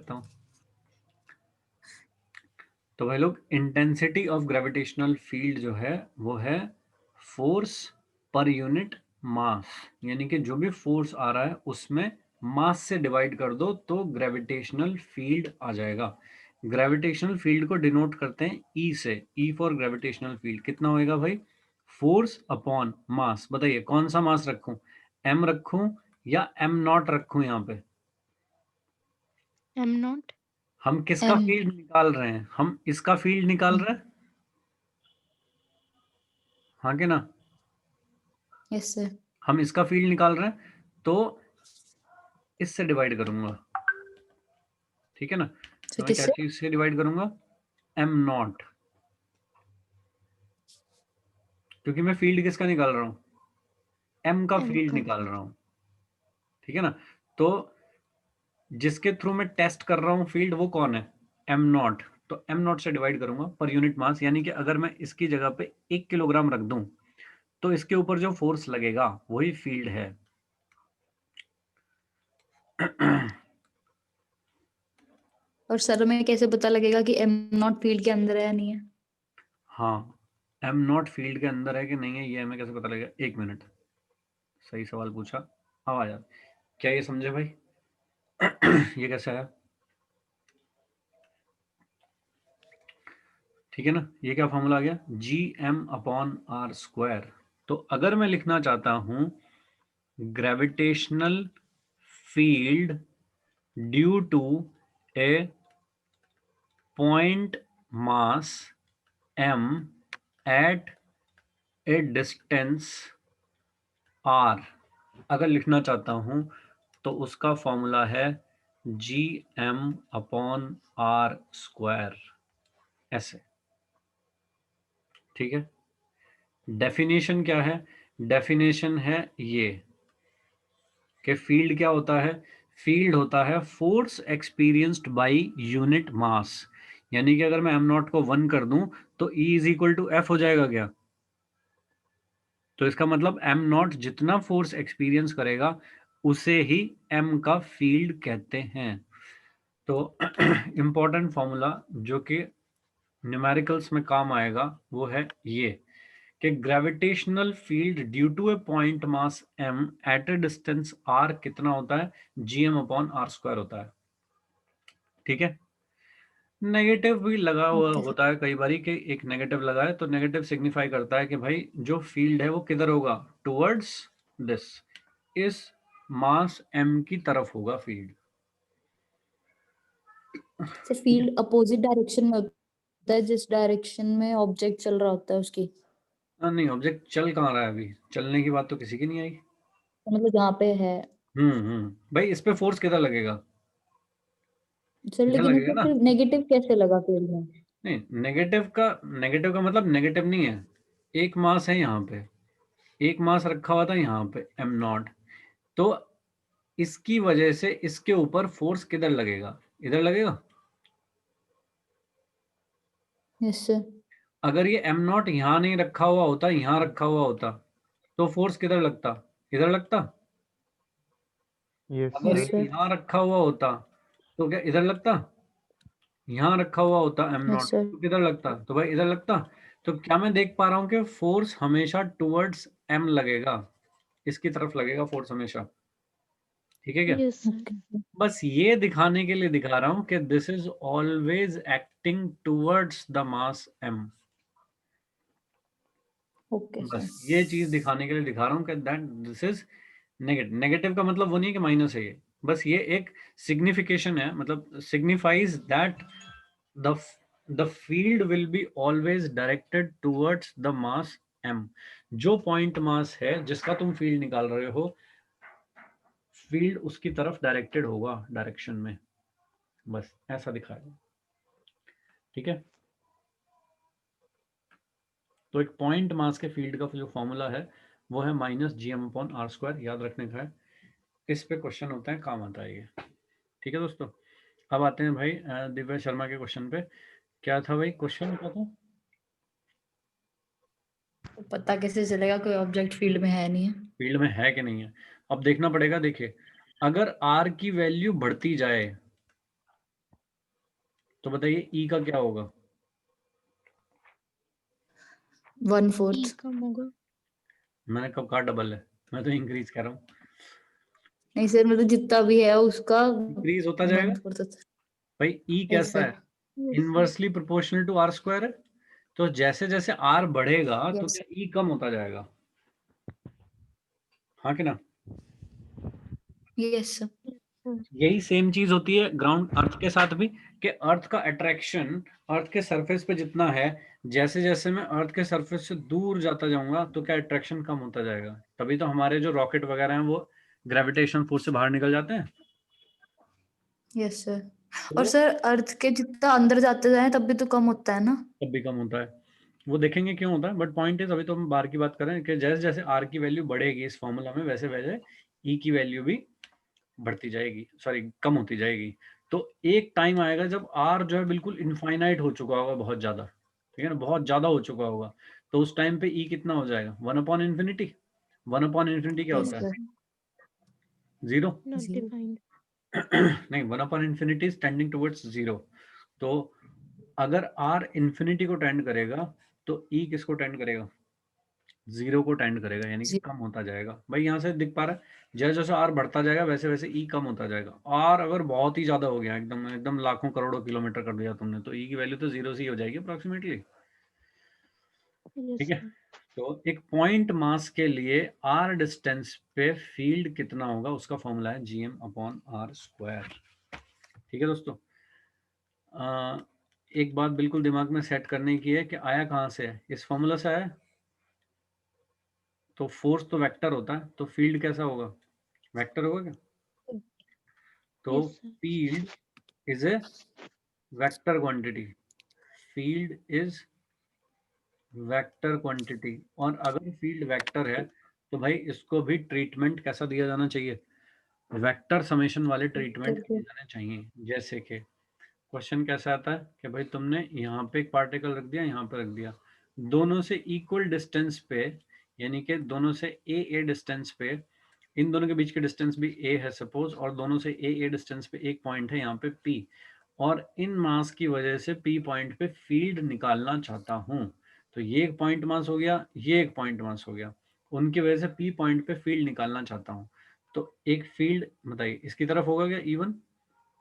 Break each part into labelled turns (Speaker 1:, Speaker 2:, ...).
Speaker 1: देता हूँ। तो भाई लोग, इंटेंसिटी ऑफ ग्रेविटेशनल फील्ड जो है वो है फोर्स पर यूनिट मास, यानी कि जो भी फोर्स आ रहा है उसमें मास से डिवाइड कर दो तो ग्रेविटेशनल फील्ड आ जाएगा। ग्रेविटेशनल फील्ड को डिनोट करते हैं ई से, ई फॉर ग्रेविटेशनल फील्ड। कितना होएगा भाई? Force upon mass. बताइए कौन सा मास रखूं, एम रखूं या एम नॉट रखूं? यहाँ पे
Speaker 2: एम नॉट।
Speaker 1: हम किसका
Speaker 2: एम।
Speaker 1: फील्ड निकाल रहे हैं? हम इसका फील्ड निकाल रहे हैं, हाँ कि ना?
Speaker 2: Yes sir.
Speaker 1: हम इसका फील्ड निकाल रहे हैं तो इससे डिवाइड करूंगा, ठीक है ना?
Speaker 2: सर
Speaker 1: तो मैं क्या
Speaker 2: किससे?
Speaker 1: चीज से डिवाइड करूंगा? एम नॉट, क्योंकि मैं फील्ड किसका निकाल रहा हूं? एम का
Speaker 2: एम
Speaker 1: फील्ड
Speaker 2: का।
Speaker 1: निकाल रहा हूं, ठीक है ना? तो जिसके थ्रू मैं टेस्ट कर रहा हूं फील्ड वो कौन है? Am not. तो एम नॉट से डिवाइड करूंगा पर यूनिट मास, यानी कि अगर मैं इसकी जगह पे 1 किलोग्राम रख दूं तो इसके ऊपर जो फोर्स लगेगा वही फील्ड है।
Speaker 2: और सर में कैसे पता लगेगा कि एम नॉट फील्ड के अंदर है या नहीं है?
Speaker 1: हाँ, एम नॉट फील्ड के अंदर है कि नहीं है ये हमें कैसे पता लगेगा? 1 मिनट, सही सवाल पूछा। अब आ जाए, क्या ये समझे भाई? ये कैसे है? ठीक है ना? ये क्या फॉर्मूला आ गया? G M upon R square. तो अगर मैं लिखना चाहता हूं gravitational field due to a point mass m at a distance r, अगर लिखना चाहता हूं तो उसका फॉर्मूला है G M upon R square, ऐसे। ठीक है, डेफिनेशन क्या है? डेफिनेशन है ये कि फील्ड क्या होता है? फील्ड होता है force experienced by unit mass. यानी कि अगर मैं एम नॉट को 1 कर दूं तो E is equal to F हो जाएगा क्या? तो इसका मतलब एम नॉट जितना फोर्स एक्सपीरियंस करेगा उसे ही एम का फील्ड कहते हैं। तो इंपॉर्टेंट फॉर्मूला जो कि न्यूमेरिकल्स में काम आएगा वो है ये कि gravitational field due to a point mass m at a distance r कितना होता है? gm अपॉन आर स्क्वायर होता है। ठीक है, नेगेटिव भी लगा हुआ
Speaker 2: ओके सर।
Speaker 1: होता है कई बारी कि एक नेगेटिव लगा है तो नेगेटिव सिग्निफाई करता है कि भाई जो फील्ड है वो किधर होगा? टुवर्ड्स दिस, इस मास m की तरफ होगा field.
Speaker 2: Sir field opposite direction में होता है, जिस डायरेक्शन में ऑब्जेक्ट चल रहा होता है उसकी।
Speaker 1: नहीं, ऑब्जेक्ट चल कहाँ रहा है? अभी चलने की बात तो किसी की नहीं आई।
Speaker 2: तो मतलब जहाँ पे है।
Speaker 1: भाई इस पे फोर्स किधर लगेगा?
Speaker 2: सर
Speaker 1: इधर
Speaker 2: लेकिन
Speaker 1: लगेगा
Speaker 2: इसमें
Speaker 1: ना?
Speaker 2: फिर नेगेटिव कैसे लगा फील्ड में?
Speaker 1: नहीं, नेगेटिव का मतलब नेगेटिव नहीं है। एक मास है यहाँ पे, एक मास रखा हुआ था यहाँ पे एम नॉट, तो इसकी वजह से इसके ऊपर फोर्स किधर लगेगा? इधर लगेगा।
Speaker 2: Yes sir.
Speaker 1: अगर ये एम नॉट यहाँ नहीं रखा हुआ होता, यहाँ रखा हुआ होता तो फोर्स किधर लगता? इधर लगता।
Speaker 3: यस
Speaker 1: अगर
Speaker 2: यस
Speaker 3: सर।
Speaker 1: ये
Speaker 2: सर।
Speaker 1: यहाँ रखा हुआ होता तो क्या इधर लगता? यहाँ रखा हुआ होता एम
Speaker 2: यस
Speaker 1: नॉट
Speaker 2: सर।
Speaker 1: तो किधर लगता? तो भाई इधर लगता। तो क्या मैं देख पा रहा हूँ कि फोर्स हमेशा टुवर्ड्स एम लगेगा, इसकी तरफ लगेगा फोर्स हमेशा। ठीक है क्या?
Speaker 2: Yes sir.
Speaker 1: बस ये दिखाने के लिए दिखा रहा हूं कि this is always acting towards the mass m।
Speaker 2: Okay sir.
Speaker 1: बस ये चीज दिखाने के लिए दिखा रहा हूं कि that this is negative. Negative का मतलब वो नहीं है कि माइनस है ये, बस ये एक सिग्निफिकेशन है, मतलब signifies that the the field will be always directed towards the mass m। जो पॉइंट मास है जिसका तुम फील्ड निकाल रहे हो, फील्ड उसकी तरफ डायरेक्टेड होगा, डायरेक्शन में। बस ऐसा दिखाया। ठीक है, तो एक पॉइंट मास के फील्ड का जो फॉर्मूला है वो है minus G M upon R square, याद रखने का है। इस पे क्वेश्चन होता है, काम आता है ये। ठीक है दोस्तों, अब आते हैं भाई दिव्या शर्मा के क्वेश्चन पे। क्या था भाई क्वेश्चन, क्या था?
Speaker 2: तो पता कैसे चलेगा कोई ऑब्जेक्ट फील्ड में है नहीं है?
Speaker 1: फील्ड में है कि नहीं है? अब देखना पड़ेगा। देखिए, अगर आर की वैल्यू बढ़ती जाए तो बताइए ई का क्या होगा?
Speaker 2: 1/4।
Speaker 3: कम होगा।
Speaker 1: मैंने कब कहा डबल है, मैं तो इंक्रीज कर रहा हूँ।
Speaker 2: नहीं सर, मतलब जितना भी है उसका
Speaker 1: इंक्रीज होता जाएगा
Speaker 2: 1/4।
Speaker 1: भाई। ई
Speaker 2: यस
Speaker 1: कैसा
Speaker 2: सर।
Speaker 1: है? Inversely proportional to R square है। तो जैसे जैसे आर बढ़ेगा तो
Speaker 2: यस
Speaker 1: क्या ई कम होता जाएगा? हाँ कि ना?
Speaker 2: Yes sir.
Speaker 1: यही सेम चीज होती है ग्राउंड अर्थ के साथ भी, कि अर्थ का अट्रैक्शन अर्थ के सरफेस पे जितना है, जैसे जैसे मैं अर्थ के सरफेस से दूर जाता जाऊंगा तो क्या अट्रैक्शन कम होता जाएगा। तभी तो हमारे जो रॉकेट वगैरह हैं वो ग्रेविटेशन फोर्स से बाहर निकल जाते हैं।
Speaker 2: Yes sir. और
Speaker 1: तो
Speaker 2: सर अर्थ के जितना अंदर जाते जाए तब भी तो कम होता है ना?
Speaker 1: तब भी कम होता है। वो देखेंगे क्यों होता है, बट पॉइंट इज अभी तो हम बार की बात कर रहे हैं कि जैसे जैसे आर की वैल्यू बढ़ेगी इस फॉर्मूला में, वैसे वैसे ई की वैल्यू भी बढ़ती जाएगी, सॉरी कम होती जाएगी। तो एक टाइम आएगा जब आर जो है बिल्कुल इनफाइनाइट हो चुका होगा, बहुत ज्यादा, ठीक है ना, बहुत ज्यादा हो चुका होगा। तो उस टाइम पे ई कितना हो जाएगा? 1/इन्फिनिटी। 1/इन्फिनिटी क्या
Speaker 2: यस
Speaker 1: होता है?
Speaker 2: सर।
Speaker 1: 0।
Speaker 3: Not
Speaker 2: zero.
Speaker 3: डिफाइंड।
Speaker 1: नहीं, 1/इन्फिनिटी इज टेंडिंग टुवर्ड्स 0। तो अगर आर इन्फिनिटी को टेंड करेगा तो ई किसको टेंड करेगा? 0 को टेंड करेगा, यानी कि कम होता जाएगा। भाई यहाँ से दिख पा रहा है, जैसे जैसे आर बढ़ता जाएगा वैसे वैसे ई कम होता जाएगा। आर अगर बहुत ही ज्यादा हो गया, एकदम एकदम लाखों करोड़ों किलोमीटर कर दिया तुमने, तो ई की वैल्यू तो 0 से ही हो जाएगी अप्रोक्सीमेटली। ठीक
Speaker 3: यस
Speaker 1: है। तो एक पॉइंट मास के लिए आर डिस्टेंस पे फील्ड कितना होगा, उसका फॉर्मूला है gm/r²। ठीक है दोस्तों। एक बात बिल्कुल दिमाग में सेट करने की है कि आया कहाँ से है, इस फॉर्मूला से आया। तो फोर्स तो वेक्टर होता है, तो फील्ड कैसा होगा? वेक्टर होगा क्या? तो
Speaker 3: yes sir.
Speaker 1: Field is a vector quantity. Field is vector quantity. और अगर फील्ड वेक्टर है तो भाई इसको भी ट्रीटमेंट कैसा दिया जाना चाहिए? वेक्टर समेशन वाले ट्रीटमेंट
Speaker 2: करके।
Speaker 1: दिए जाने चाहिए। जैसे कि क्वेश्चन कैसा आता है कि भाई तुमने यहाँ पे एक पार्टिकल रख दिया, यहाँ पे रख दिया, दोनों से इक्वल डिस्टेंस पे, यानी कि दोनों से ए डिस्टेंस पे, इन दोनों के बीच की डिस्टेंस भी ए है सपोज, और दोनों से ए डिस्टेंस पे एक पॉइंट है यहाँ पे पी, और इन मास की वजह से पी पॉइंट पे फील्ड निकालना चाहता हूँ। तो ये एक पॉइंट मास हो गया, ये एक पॉइंट मास हो गया, उनकी वजह से पी पॉइंट पे फील्ड निकालना चाहता हूँ। तो एक फील्ड बताइए इसकी तरफ होगा क्या E1,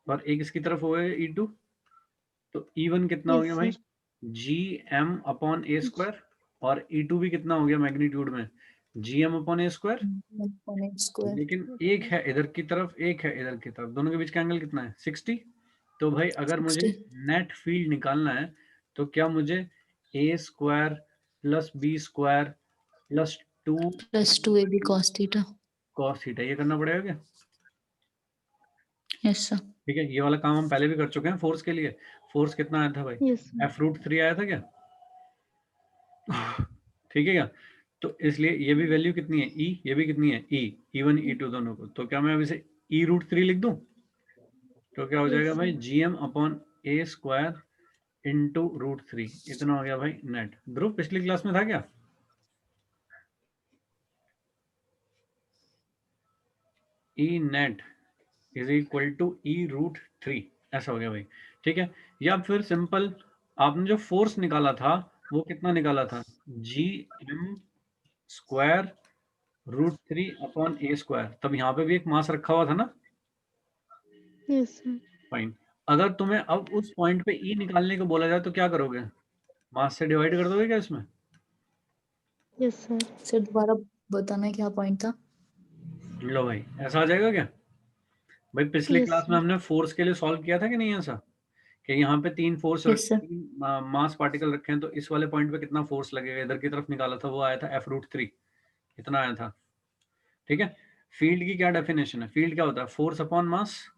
Speaker 1: और एक इसकी तरफ होगा E2। तो E1 कितना हो
Speaker 3: यस
Speaker 1: गया भाई?
Speaker 3: सर।
Speaker 1: gm/a²। और E2 भी कितना हो गया मैग्नीट्यूड में? gm/a²।
Speaker 2: स्क्वायर।
Speaker 1: लेकिन एक है इधर की तरफ, एक है इधर की तरफ, दोनों के बीच का एंगल कितना है? 60। तो भाई अगर मुझे
Speaker 2: 60
Speaker 1: नेट फील्ड निकालना है तो क्या मुझे a² + b² + 2
Speaker 2: + 2ab cos theta.
Speaker 1: cos theta ये करना पड़ेगा क्या?
Speaker 2: Yes sir.
Speaker 1: ठीक है, ये वाला काम हम पहले भी कर चुके हैं फोर्स के लिए। फोर्स कितना आया था भाई?
Speaker 3: Yes sir.
Speaker 1: f√3 आया था क्या? ठीक है क्या? तो इसलिए ये भी वैल्यू कितनी है ई, ये भी कितनी है ई, E1 E2 दोनों को। तो क्या मैं अब इसे e√3 लिख दूं? तो क्या हो जाएगा
Speaker 3: यस
Speaker 1: भाई?
Speaker 3: सर।
Speaker 1: gm/a² × √3। इतना हो गया भाई नेट। ध्रुव पिछली क्लास में था क्या? E net is equal to e√3, ऐसा हो गया भाई। ठीक है। या फिर सिंपल, आपने जो फोर्स निकाला था वो कितना निकाला था? gm²√3/a²। तब यहाँ पे भी एक मास रखा हुआ था ना?
Speaker 3: Yes sir.
Speaker 1: फाइन। अगर तुम्हें अब उस पॉइंट पे ई निकालने को बोला जाए तो क्या करोगे? मास से डिवाइड कर दोगे क्या इसमें?
Speaker 3: Yes sir.
Speaker 2: सर दोबारा बताना क्या पॉइंट था?
Speaker 1: लो भाई, ऐसा आ जाएगा क्या? भाई पिछले
Speaker 3: यस
Speaker 1: क्लास में
Speaker 3: सर।
Speaker 1: हमने फोर्स के लिए सॉल्व किया था कि नहीं ऐसा, कि यहाँ पे 3 फोर्स
Speaker 2: यस सर।
Speaker 1: 3 मास पार्टिकल रखे हैं, तो इस वाले पॉइंट पे कितना फोर्स लगेगा, इधर की तरफ निकाला था, वो आया था f√3, इतना आया था। ठीक है। फील्ड की क्या डेफिनेशन है? फील्ड क्या होता है? Force upon mass.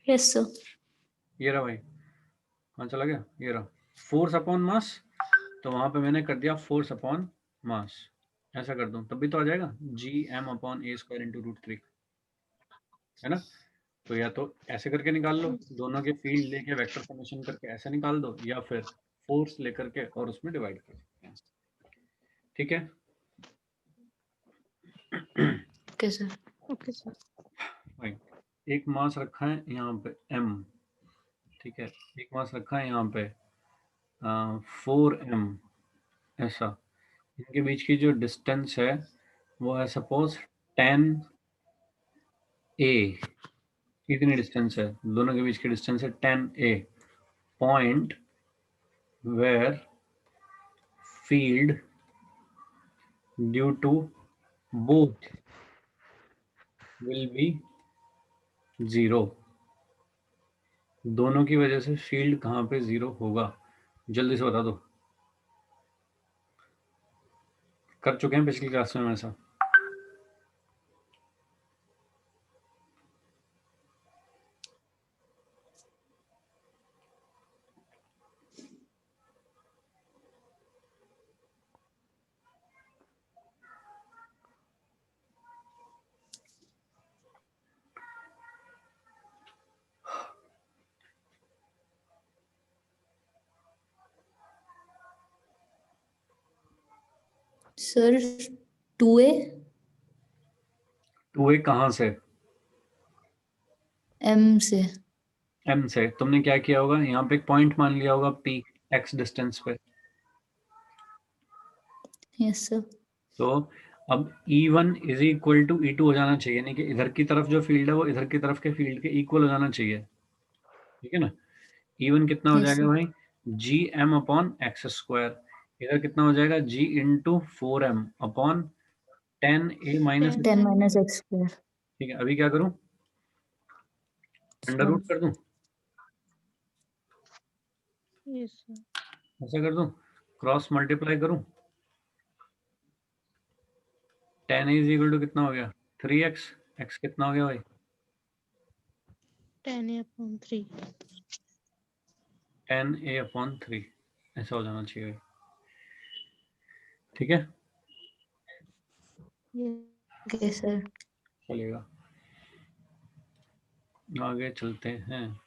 Speaker 2: Yes sir.
Speaker 1: ये रहा भाई, कहाँ चला गया? ये रहा, फोर्स अपॉन मास। तो वहां पे मैंने कर दिया फोर्स अपॉन मास, ऐसा कर दूं तब भी तो आ जाएगा gm/a² × √3, है ना? तो या तो ऐसे करके निकाल लो, दोनों के फील्ड लेके वेक्टर समेशन करके ऐसे निकाल दो, या फिर फोर्स लेकर के और उसमें डिवाइड कर सकते हैं। ठीक है।
Speaker 2: Okay sir.
Speaker 3: Okay sir.
Speaker 1: Fine. एक मास रखा है यहाँ पे m, ठीक है, एक मास रखा है यहाँ पे 4m, ऐसा। इनके बीच की जो डिस्टेंस है वो है सपोज 10a। कितनी डिस्टेंस है दोनों के बीच की? डिस्टेंस है 10a। Point where field due to both will be 0। दोनों की वजह से फील्ड कहाँ पे 0 होगा? जल्दी से बता दो। कर चुके हैं पिछली क्लास में ऐसा।
Speaker 2: सर 2a
Speaker 1: 2a कहाँ से?
Speaker 2: m से।
Speaker 1: m से। तुमने क्या किया होगा? यहाँ पे एक पॉइंट मान लिया होगा p, x डिस्टेंस पे।
Speaker 2: Yes sir.
Speaker 1: तो अब E1 is equal to E2 हो जाना चाहिए, यानी कि इधर की तरफ जो फील्ड है वो इधर की तरफ के फील्ड के इक्वल हो जाना चाहिए, ठीक है ना। E1 कितना हो
Speaker 2: यस
Speaker 1: जाएगा
Speaker 2: सर।
Speaker 1: भाई? GM upon x square. इधर कितना हो जाएगा? G into 4M upon 10A minus.
Speaker 2: 10 minus x square.
Speaker 1: ठीक है, अभी क्या करूं? अंडर रूट कर दूं?
Speaker 3: Yes, sir.
Speaker 1: ऐसा कर दूं? क्रॉस मल्टीप्लाई करूं? 10A इज इक्वल टू कितना हो गया? 3x। x कितना हो गया भाई?
Speaker 3: 10a upon 3.
Speaker 1: 10A अपॉन 3, ऐसा हो जाना चाहिए, ठीक है।
Speaker 3: Yes.
Speaker 2: Okay sir.
Speaker 1: चलेगा, आगे चलते हैं।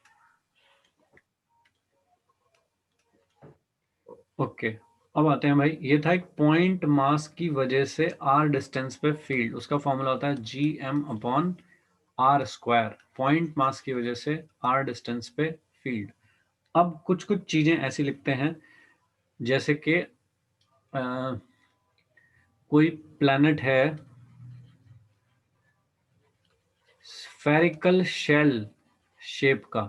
Speaker 1: ओके, अब आते हैं भाई, ये था एक पॉइंट मास की वजह से r डिस्टेंस पे फील्ड, उसका फॉर्मूला होता है GM upon r square. Point mass की वजह से r डिस्टेंस पे फील्ड। अब कुछ कुछ चीजें ऐसी लिखते हैं जैसे कि कोई प्लैनेट है, स्फेरिकल शेल शेप का।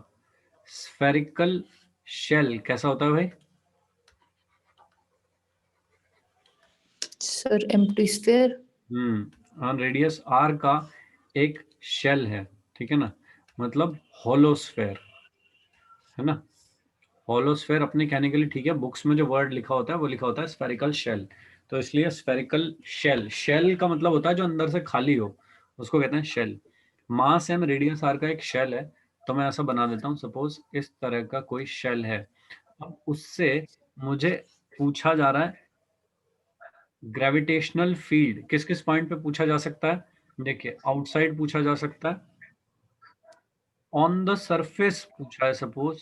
Speaker 1: स्फेरिकल शेल कैसा होता है भाई?
Speaker 2: Sir empty sphere.
Speaker 1: On radius r का एक शेल है, ठीक है ना, मतलब होलोस्फेयर, है ना। होलोस्फेयर अपने कहने के लिए ठीक है, बुक्स में जो वर्ड लिखा होता है वो लिखा होता है स्फेरिकल शेल। तो इसलिए स्फेरिकल शेल, शेल का मतलब होता है जो अंदर से खाली हो, उसको कहते हैं shell. Mass M radius R का एक शेल है, तो मैं ऐसा बना देता हूँ, सपोज इस तरह का कोई शेल है। अब उससे मुझे पूछा जा रहा है ग्रेविटेशनल फील्ड किस किस पॉइंट पे पूछा जा सकता है। देखिए, आउटसाइड पूछा जा सकता है, ऑन द सरफेस पूछा है सपोज,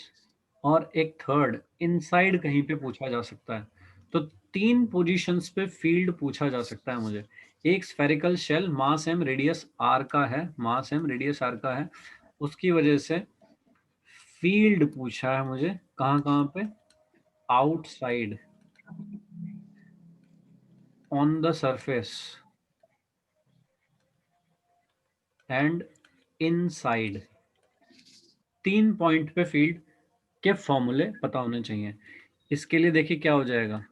Speaker 1: और एक थर्ड इनसाइड कहीं पे पूछा जा सकता है। तो 3 पोजीशंस पे फील्ड पूछा जा सकता है मुझे। एक spherical shell mass M radius R का है, मास एम रेडियस आर का है, उसकी वजह से फील्ड पूछा है मुझे कहाँ कहाँ पे? Outside, on the surface and inside. 3 point पे फील्ड के फॉर्मूले पता होने चाहिए। इसके लिए देखिए क्या हो जाएगा,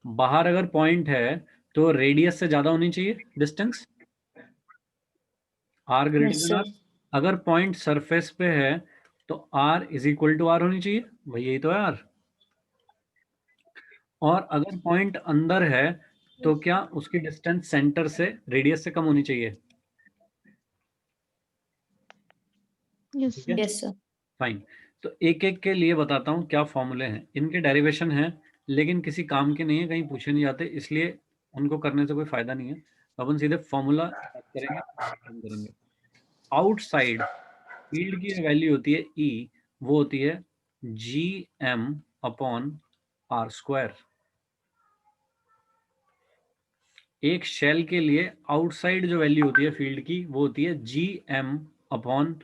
Speaker 1: बाहर अगर पॉइंट है तो रेडियस से ज्यादा होनी चाहिए distance, R greater
Speaker 2: yes
Speaker 1: than R.
Speaker 2: Sir.
Speaker 1: अगर पॉइंट सरफेस पे है तो R is equal to R होनी चाहिए, भाई यही तो है आर। और अगर पॉइंट अंदर है तो क्या उसकी डिस्टेंस सेंटर से रेडियस से कम होनी चाहिए,
Speaker 3: Yes,
Speaker 1: ठीक
Speaker 3: sir.
Speaker 1: है,
Speaker 2: यस सर।
Speaker 1: फाइन। तो एक एक के लिए बताता हूँ क्या फॉर्मूले हैं, इनके डेरिवेशन हैं लेकिन किसी काम के नहीं है, कहीं पूछे नहीं जाते, इसलिए उनको करने से कोई फायदा नहीं है। अपन सीधे फॉर्मूला याद करेंगे, खत्म करेंगे। आउटसाइड फील्ड की वैल्यू होती है E, वो होती है GM अपॉन आर स्क्वायर। एक शेल के लिए आउटसाइड जो वैल्यू होती है फील्ड की वो होती है GM अपॉन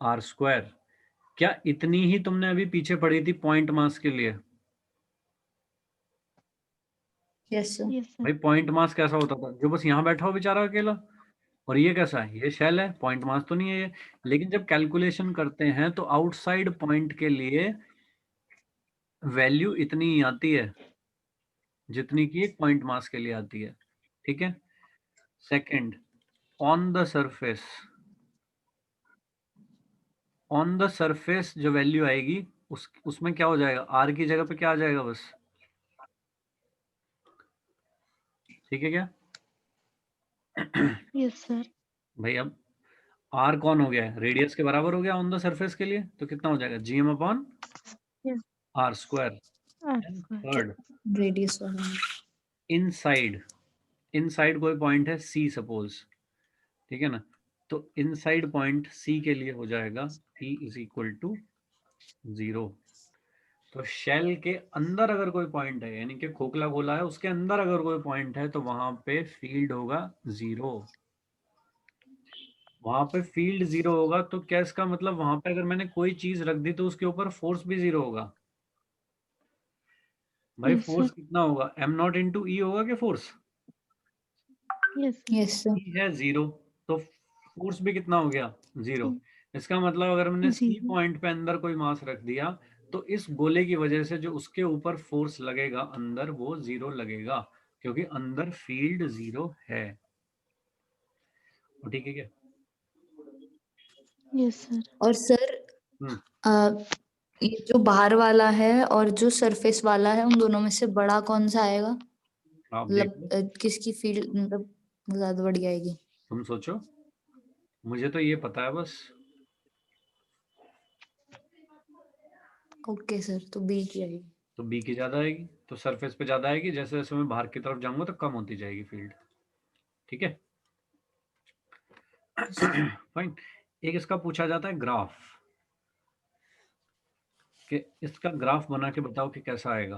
Speaker 1: आर स्क्वायर। क्या इतनी ही तुमने अभी पीछे पढ़ी थी पॉइंट मास के लिए?
Speaker 2: Yes sir.
Speaker 3: Yes, sir.
Speaker 1: भाई पॉइंट मास कैसा होता था? जो बस यहाँ बैठा हो बेचारा अकेला। और ये कैसा है? ये शेल है, पॉइंट मास तो नहीं है ये। लेकिन जब कैलकुलेशन करते हैं तो आउटसाइड पॉइंट के लिए वैल्यू इतनी ही आती है जितनी कि एक पॉइंट मास के लिए आती है। ठीक है। Second, on the surface, on the surface जो वैल्यू आएगी उसमें क्या हो जाएगा? आर की जगह पे क्या आ जाएगा बस? ठीक है क्या?
Speaker 3: Yes, sir.
Speaker 1: भाई अब आर कौन हो गया है? रेडियस के बराबर हो गया ऑन द सरफेस के लिए, तो कितना हो जाएगा? GM upon
Speaker 3: Yes.
Speaker 1: R square.
Speaker 3: R
Speaker 1: and
Speaker 3: square.
Speaker 1: Third,
Speaker 2: radius वाला।
Speaker 1: इनसाइड, इनसाइड कोई पॉइंट है सी सपोज, ठीक है ना? तो इनसाइड पॉइंट सी के लिए हो जाएगा E इज इक्वल टू 0। तो शेल के अंदर अगर कोई पॉइंट है, यानी कि खोखला गोला है, उसके अंदर अगर कोई पॉइंट है तो वहां पे फील्ड होगा 0। वहां पे फील्ड 0 होगा तो क्या इसका मतलब वहां पे अगर मैंने कोई चीज रख दी तो उसके ऊपर फोर्स भी 0 होगा? भाई
Speaker 3: Yes,
Speaker 1: फोर्स
Speaker 3: sir.
Speaker 1: कितना होगा? m0 इंटू ई होगा कि force?
Speaker 3: Yes, sir.
Speaker 2: Yes sir.
Speaker 1: E है 0, तो फोर्स भी कितना हो गया? 0।
Speaker 3: Mm.
Speaker 1: इसका मतलब अगर हमने सी
Speaker 3: Zero.
Speaker 1: पॉइंट पे अंदर कोई मास रख दिया तो इस गोले की वजह से जो उसके ऊपर फोर्स लगेगा अंदर वो 0 लगेगा, क्योंकि अंदर फील्ड 0 है। ठीक है क्या?
Speaker 3: Yes, sir.
Speaker 2: और सर
Speaker 1: हम्म
Speaker 2: ये जो बाहर वाला है और जो सरफेस वाला है, उन दोनों में से बड़ा कौन सा आएगा?
Speaker 1: आप देख
Speaker 2: मतलब
Speaker 1: लो,
Speaker 2: किसकी फील्ड मतलब ज्यादा बढ़िया आएगी?
Speaker 1: तुम सोचो, मुझे तो ये पता है बस।
Speaker 2: ओके सर, तो बी की आएगी।
Speaker 1: तो बी की ज्यादा आएगी, तो सरफेस पे ज्यादा आएगी, जैसे जैसे मैं बाहर की तरफ जाऊंगा तो कम होती जाएगी फील्ड। ठीक है। फाइन। एक इसका पूछा जाता है ग्राफ, कि इसका ग्राफ बना के बताओ कि कैसा आएगा।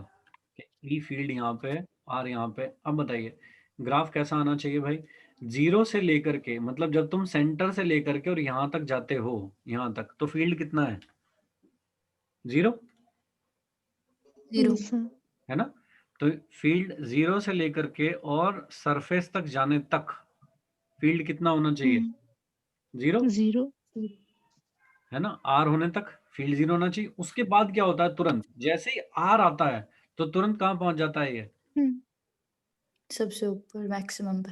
Speaker 1: कि ई फील्ड यहाँ पे है, आर यहाँ पे। अब बताइए ग्राफ कैसा आना चाहिए भाई? 0 से लेकर के, मतलब जब तुम सेंटर से लेकर के और यहाँ तक जाते हो, यहाँ तक, तो फील्ड कितना है? 0,
Speaker 2: 0।
Speaker 3: Yes, sir.
Speaker 1: है ना? तो फील्ड 0 से लेकर के और सरफेस तक जाने तक फील्ड कितना होना चाहिए?
Speaker 3: Mm.
Speaker 1: 0,
Speaker 3: Zero.
Speaker 1: है ना? आर होने तक फील्ड 0 होना चाहिए। उसके बाद क्या होता है? तुरंत जैसे ही आर आता है तो तुरंत कहाँ पहुंच जाता है ये?
Speaker 3: Mm.
Speaker 2: सबसे ऊपर मैक्सिमम पे।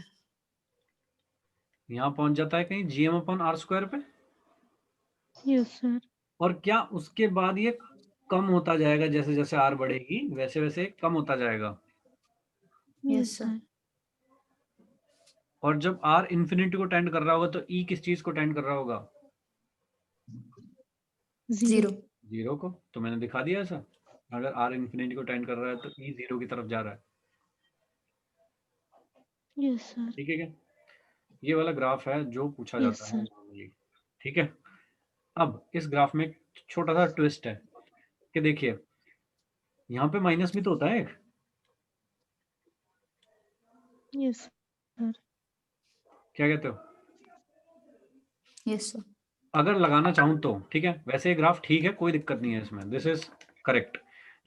Speaker 1: यहाँ पहुंच जाता है कहीं जीएम अपॉन आर स्क्वायर पे।
Speaker 3: Yes, sir.
Speaker 1: और क्या उसके बाद ये कम होता जाएगा? जैसे जैसे आर बढ़ेगी वैसे वैसे कम होता जाएगा।
Speaker 3: Yes,
Speaker 2: yes sir.
Speaker 3: sir.
Speaker 1: और जब आर इंफिनिटी को टेंड कर रहा होगा तो ई किस चीज को टेंड कर रहा होगा?
Speaker 3: Zero.
Speaker 2: 0।
Speaker 1: 0 को। तो मैंने दिखा दिया ऐसा, अगर आर इंफिनिटी को टेंड कर रहा है तो ई 0 की तरफ जा रहा है।
Speaker 3: Yes, sir.
Speaker 1: ठीक है क्या? ये वाला ग्राफ है जो पूछा
Speaker 3: Yes,
Speaker 1: जाता है
Speaker 3: sir.
Speaker 1: नॉर्मली। ठीक है। अब इस ग्राफ में एक छोटा सा ट्विस्ट है कि देखिए यहाँ पे माइनस भी तो होता है एक।
Speaker 3: Yes, sir.
Speaker 1: क्या कहते हो?
Speaker 2: Yes sir.
Speaker 1: अगर लगाना चाहूँ तो ठीक है, वैसे ये ग्राफ ठीक है, कोई दिक्कत नहीं है इसमें, दिस इज करेक्ट।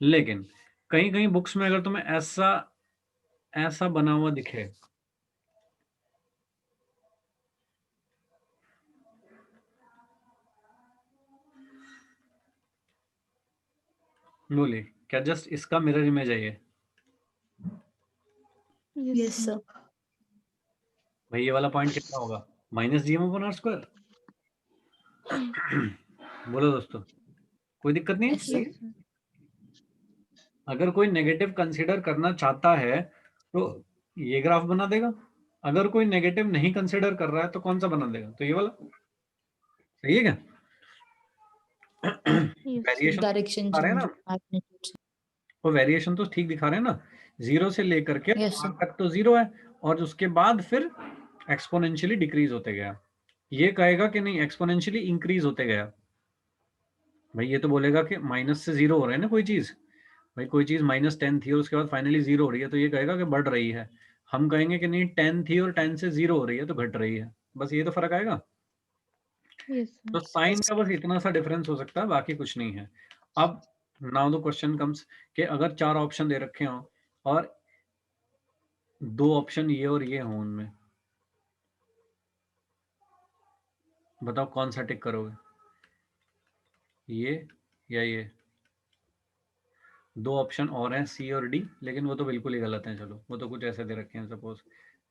Speaker 1: लेकिन कहीं कहीं बुक्स में अगर तुम्हें ऐसा ऐसा बना हुआ दिखे, बोलिए क्या जस्ट इसका मिरर इमेज है ये?
Speaker 3: Yes,
Speaker 2: yes
Speaker 3: sir.
Speaker 2: सर।
Speaker 1: भाई ये वाला पॉइंट कितना होगा? Minus G M upon R square. बोलो दोस्तों, कोई दिक्कत नहीं है?
Speaker 2: यस
Speaker 1: सही
Speaker 2: सर।
Speaker 1: है?
Speaker 3: Yes, sir.
Speaker 1: अगर कोई नेगेटिव कंसीडर करना चाहता है तो ये ग्राफ बना देगा। अगर कोई नेगेटिव नहीं कंसीडर कर रहा है तो कौन सा बना देगा? तो ये वाला। सही है क्या?
Speaker 3: Yes, sir.
Speaker 1: वेरिएशन
Speaker 2: डायरेक्शन
Speaker 1: दिखा रहे हैं
Speaker 2: चेंज
Speaker 1: ना?
Speaker 2: मैग्नीट्यूड।
Speaker 1: वो वेरिएशन तो ठीक दिखा रहे हैं ना? 0 से लेकर के
Speaker 2: यस
Speaker 1: आर
Speaker 2: सर।
Speaker 1: तक तो 0 है, और उसके बाद फिर एक्सपोनेंशियली डिक्रीज होते गया। ये कहेगा कि नहीं एक्सपोनेंशियली इंक्रीज होते गया। भाई ये तो बोलेगा कि माइनस से 0 हो रहा है ना कोई चीज। भाई कोई चीज -10 थी और उसके बाद फाइनली 0 हो रही है तो ये कहेगा कि बढ़ रही है। हम कहेंगे कि नहीं 10 थी और 10 से 0 हो रही है तो घट रही है। बस ये तो फर्क आएगा।
Speaker 3: Yes, sir.
Speaker 1: तो साइन का बस इतना सा डिफरेंस हो सकता है, बाकी कुछ नहीं है। अब नाउ द क्वेश्चन कम्स कि अगर 4 ऑप्शन दे रखे हों और 2 ऑप्शन ये और ये हों उनमें, बताओ कौन सा टिक करोगे, ये या ये? 2 ऑप्शन और हैं सी और डी, लेकिन वो तो बिल्कुल ही गलत हैं। चलो वो तो कुछ ऐसे दे रखे हैं, सपोज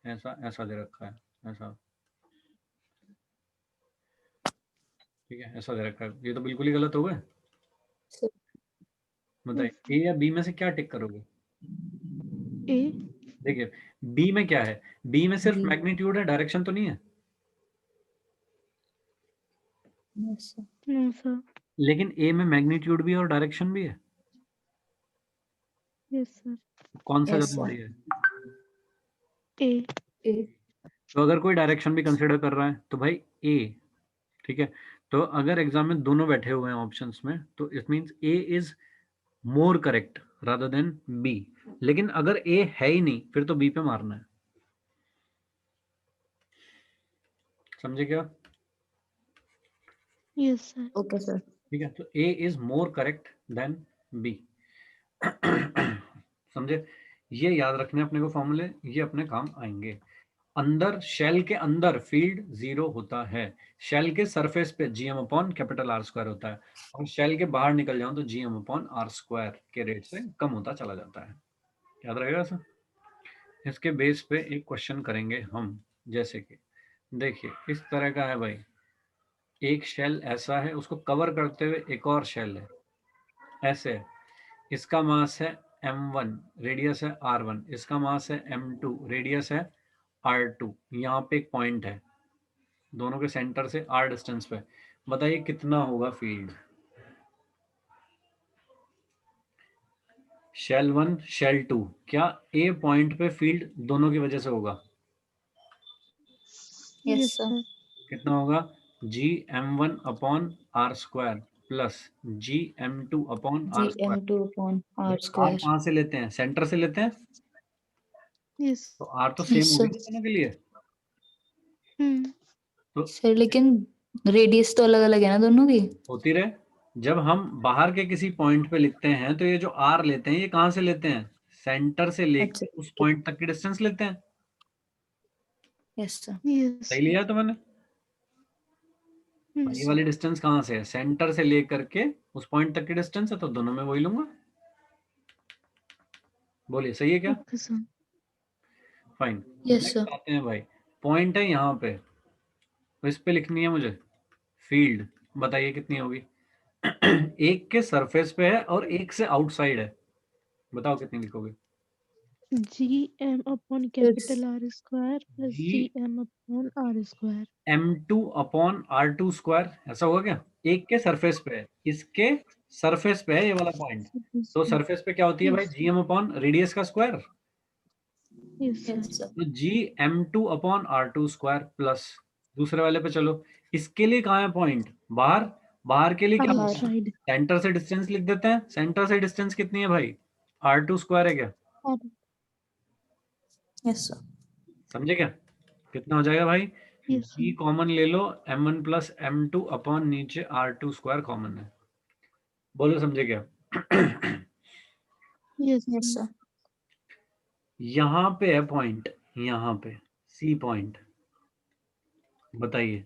Speaker 1: ऐसा ऐसा दे रखा है, ऐसा, ठीक है, ऐसा दे रखा है, ये तो बिल्कुल ही गलत हो गए। बताइए
Speaker 3: Yes.
Speaker 1: ए या बी में से क्या टिक करोगे?
Speaker 3: A.
Speaker 1: देखिए बी में क्या है, बी में सिर्फ
Speaker 2: B.
Speaker 1: मैग्नीट्यूड है, डायरेक्शन तो नहीं है।
Speaker 2: Yes, sir.
Speaker 3: No, sir.
Speaker 1: लेकिन ए में मैग्नीट्यूड भी है और डायरेक्शन भी है।
Speaker 3: Yes, sir.
Speaker 1: कौन सा
Speaker 2: Yes,
Speaker 1: ज्यादा
Speaker 2: sir.
Speaker 1: बढ़िया है?
Speaker 3: A.
Speaker 2: A.
Speaker 1: तो अगर कोई डायरेक्शन भी कंसिडर कर रहा है तो भाई ए, ठीक है। तो अगर एग्जाम में दोनों बैठे हुए हैं ऑप्शंस में, तो it means A is more correct rather than B. लेकिन अगर ए है ही नहीं, फिर तो बी पे मारना है। समझे क्या?
Speaker 3: Yes, sir.
Speaker 2: Okay, sir.
Speaker 1: ठीक है, तो A is more correct than B. समझे? ये याद रखने अपने को फॉर्मूले, ये अपने काम आएंगे। अंदर शेल के अंदर फील्ड 0 होता है, शेल के सरफेस पे GM upon capital R square होता है, और शेल के बाहर निकल जाऊं तो जीएम अपॉन आर स्क्वायर के रेट से कम होता चला जाता है। याद रहेगा सर? इसके बेस पे एक क्वेश्चन करेंगे हम, जैसे कि देखिए इस तरह का है भाई, एक शेल ऐसा है, उसको कवर करते हुए एक और शेल है, ऐसे है। इसका मास है m1, रेडियस है r1, इसका मास है m2, रेडियस है r2। यहाँ पे एक पॉइंट है, दोनों के सेंटर से r डिस्टेंस पे। बताइए कितना होगा फील्ड? शेल 1 शेल 2, क्या ए पॉइंट पे फील्ड दोनों की वजह से होगा?
Speaker 2: Yes,
Speaker 3: Yes,
Speaker 2: sir.
Speaker 3: sir.
Speaker 1: कितना होगा? G m1 upon R square plus G m2 upon R square.
Speaker 2: GM2 upon R
Speaker 1: भाई आर
Speaker 2: square.
Speaker 1: कहाँ से लेते हैं? सेंटर से लेते हैं,
Speaker 3: Yes.
Speaker 1: तो आर तो सेम
Speaker 2: Yes,
Speaker 1: होगी
Speaker 2: sir.
Speaker 1: ना दोनों के लिए।
Speaker 3: Hmm.
Speaker 1: तो
Speaker 2: सर लेकिन रेडियस तो अलग अलग है ना दोनों की।
Speaker 1: होती रहे, जब हम बाहर के किसी पॉइंट पे लिखते हैं तो ये जो आर लेते हैं, ये कहाँ से लेते हैं? सेंटर से
Speaker 2: अच्छा।
Speaker 1: लेके उस पॉइंट तक की डिस्टेंस लेते हैं।
Speaker 2: Yes sir.
Speaker 3: Yes.
Speaker 1: सही लिया है तो मैंने?
Speaker 3: Hmm.
Speaker 1: ये वाली डिस्टेंस कहाँ से है? सेंटर से लेकर के उस पॉइंट तक की डिस्टेंस है, तो दोनों में वही लूंगा। बोलिए सही है क्या?
Speaker 3: Okay, sir.
Speaker 1: Fine.
Speaker 2: Yes
Speaker 1: next
Speaker 2: sir.
Speaker 1: आते हैं भाई, पॉइंट है यहाँ पे, तो इस पे लिखनी है मुझे फील्ड। बताइए कितनी होगी? एक के सरफेस पे है और एक से आउटसाइड है, बताओ कितनी लिखोगे?
Speaker 3: GM upon capital R square plus
Speaker 1: जी
Speaker 3: GM upon R square.
Speaker 1: m2 upon r2 square, ऐसा होगा क्या? एक के सरफेस पे है, इसके सरफेस पे है ये वाला पॉइंट,
Speaker 3: Yes,
Speaker 1: तो
Speaker 3: sir.
Speaker 1: सरफेस पे क्या होती है भाई?
Speaker 3: Yes.
Speaker 1: जीएम अपॉन रेडियस का square.
Speaker 3: Yes, sir.
Speaker 2: Yes sir.
Speaker 1: तो जी m2 upon r2 square plus, दूसरे वाले पे चलो, इसके लिए कहाँ है पॉइंट? बाहर। बाहर के लिए क्या होगा?
Speaker 3: Outside.
Speaker 1: सेंटर से डिस्टेंस लिख देते हैं। सेंटर से डिस्टेंस कितनी है भाई? r2 स्क्वायर है क्या?
Speaker 3: Or
Speaker 2: yes sir.
Speaker 1: समझे क्या? कितना हो जाएगा भाई?
Speaker 3: yes, sir.
Speaker 1: जी कॉमन ले लो, m1 प्लस m2 अपॉन नीचे r2 स्क्वायर कॉमन है। बोलो समझे क्या?
Speaker 3: Yes,
Speaker 2: yes
Speaker 3: sir.
Speaker 2: सर।
Speaker 1: यहाँ पे है पॉइंट, यहाँ पे सी पॉइंट। बताइए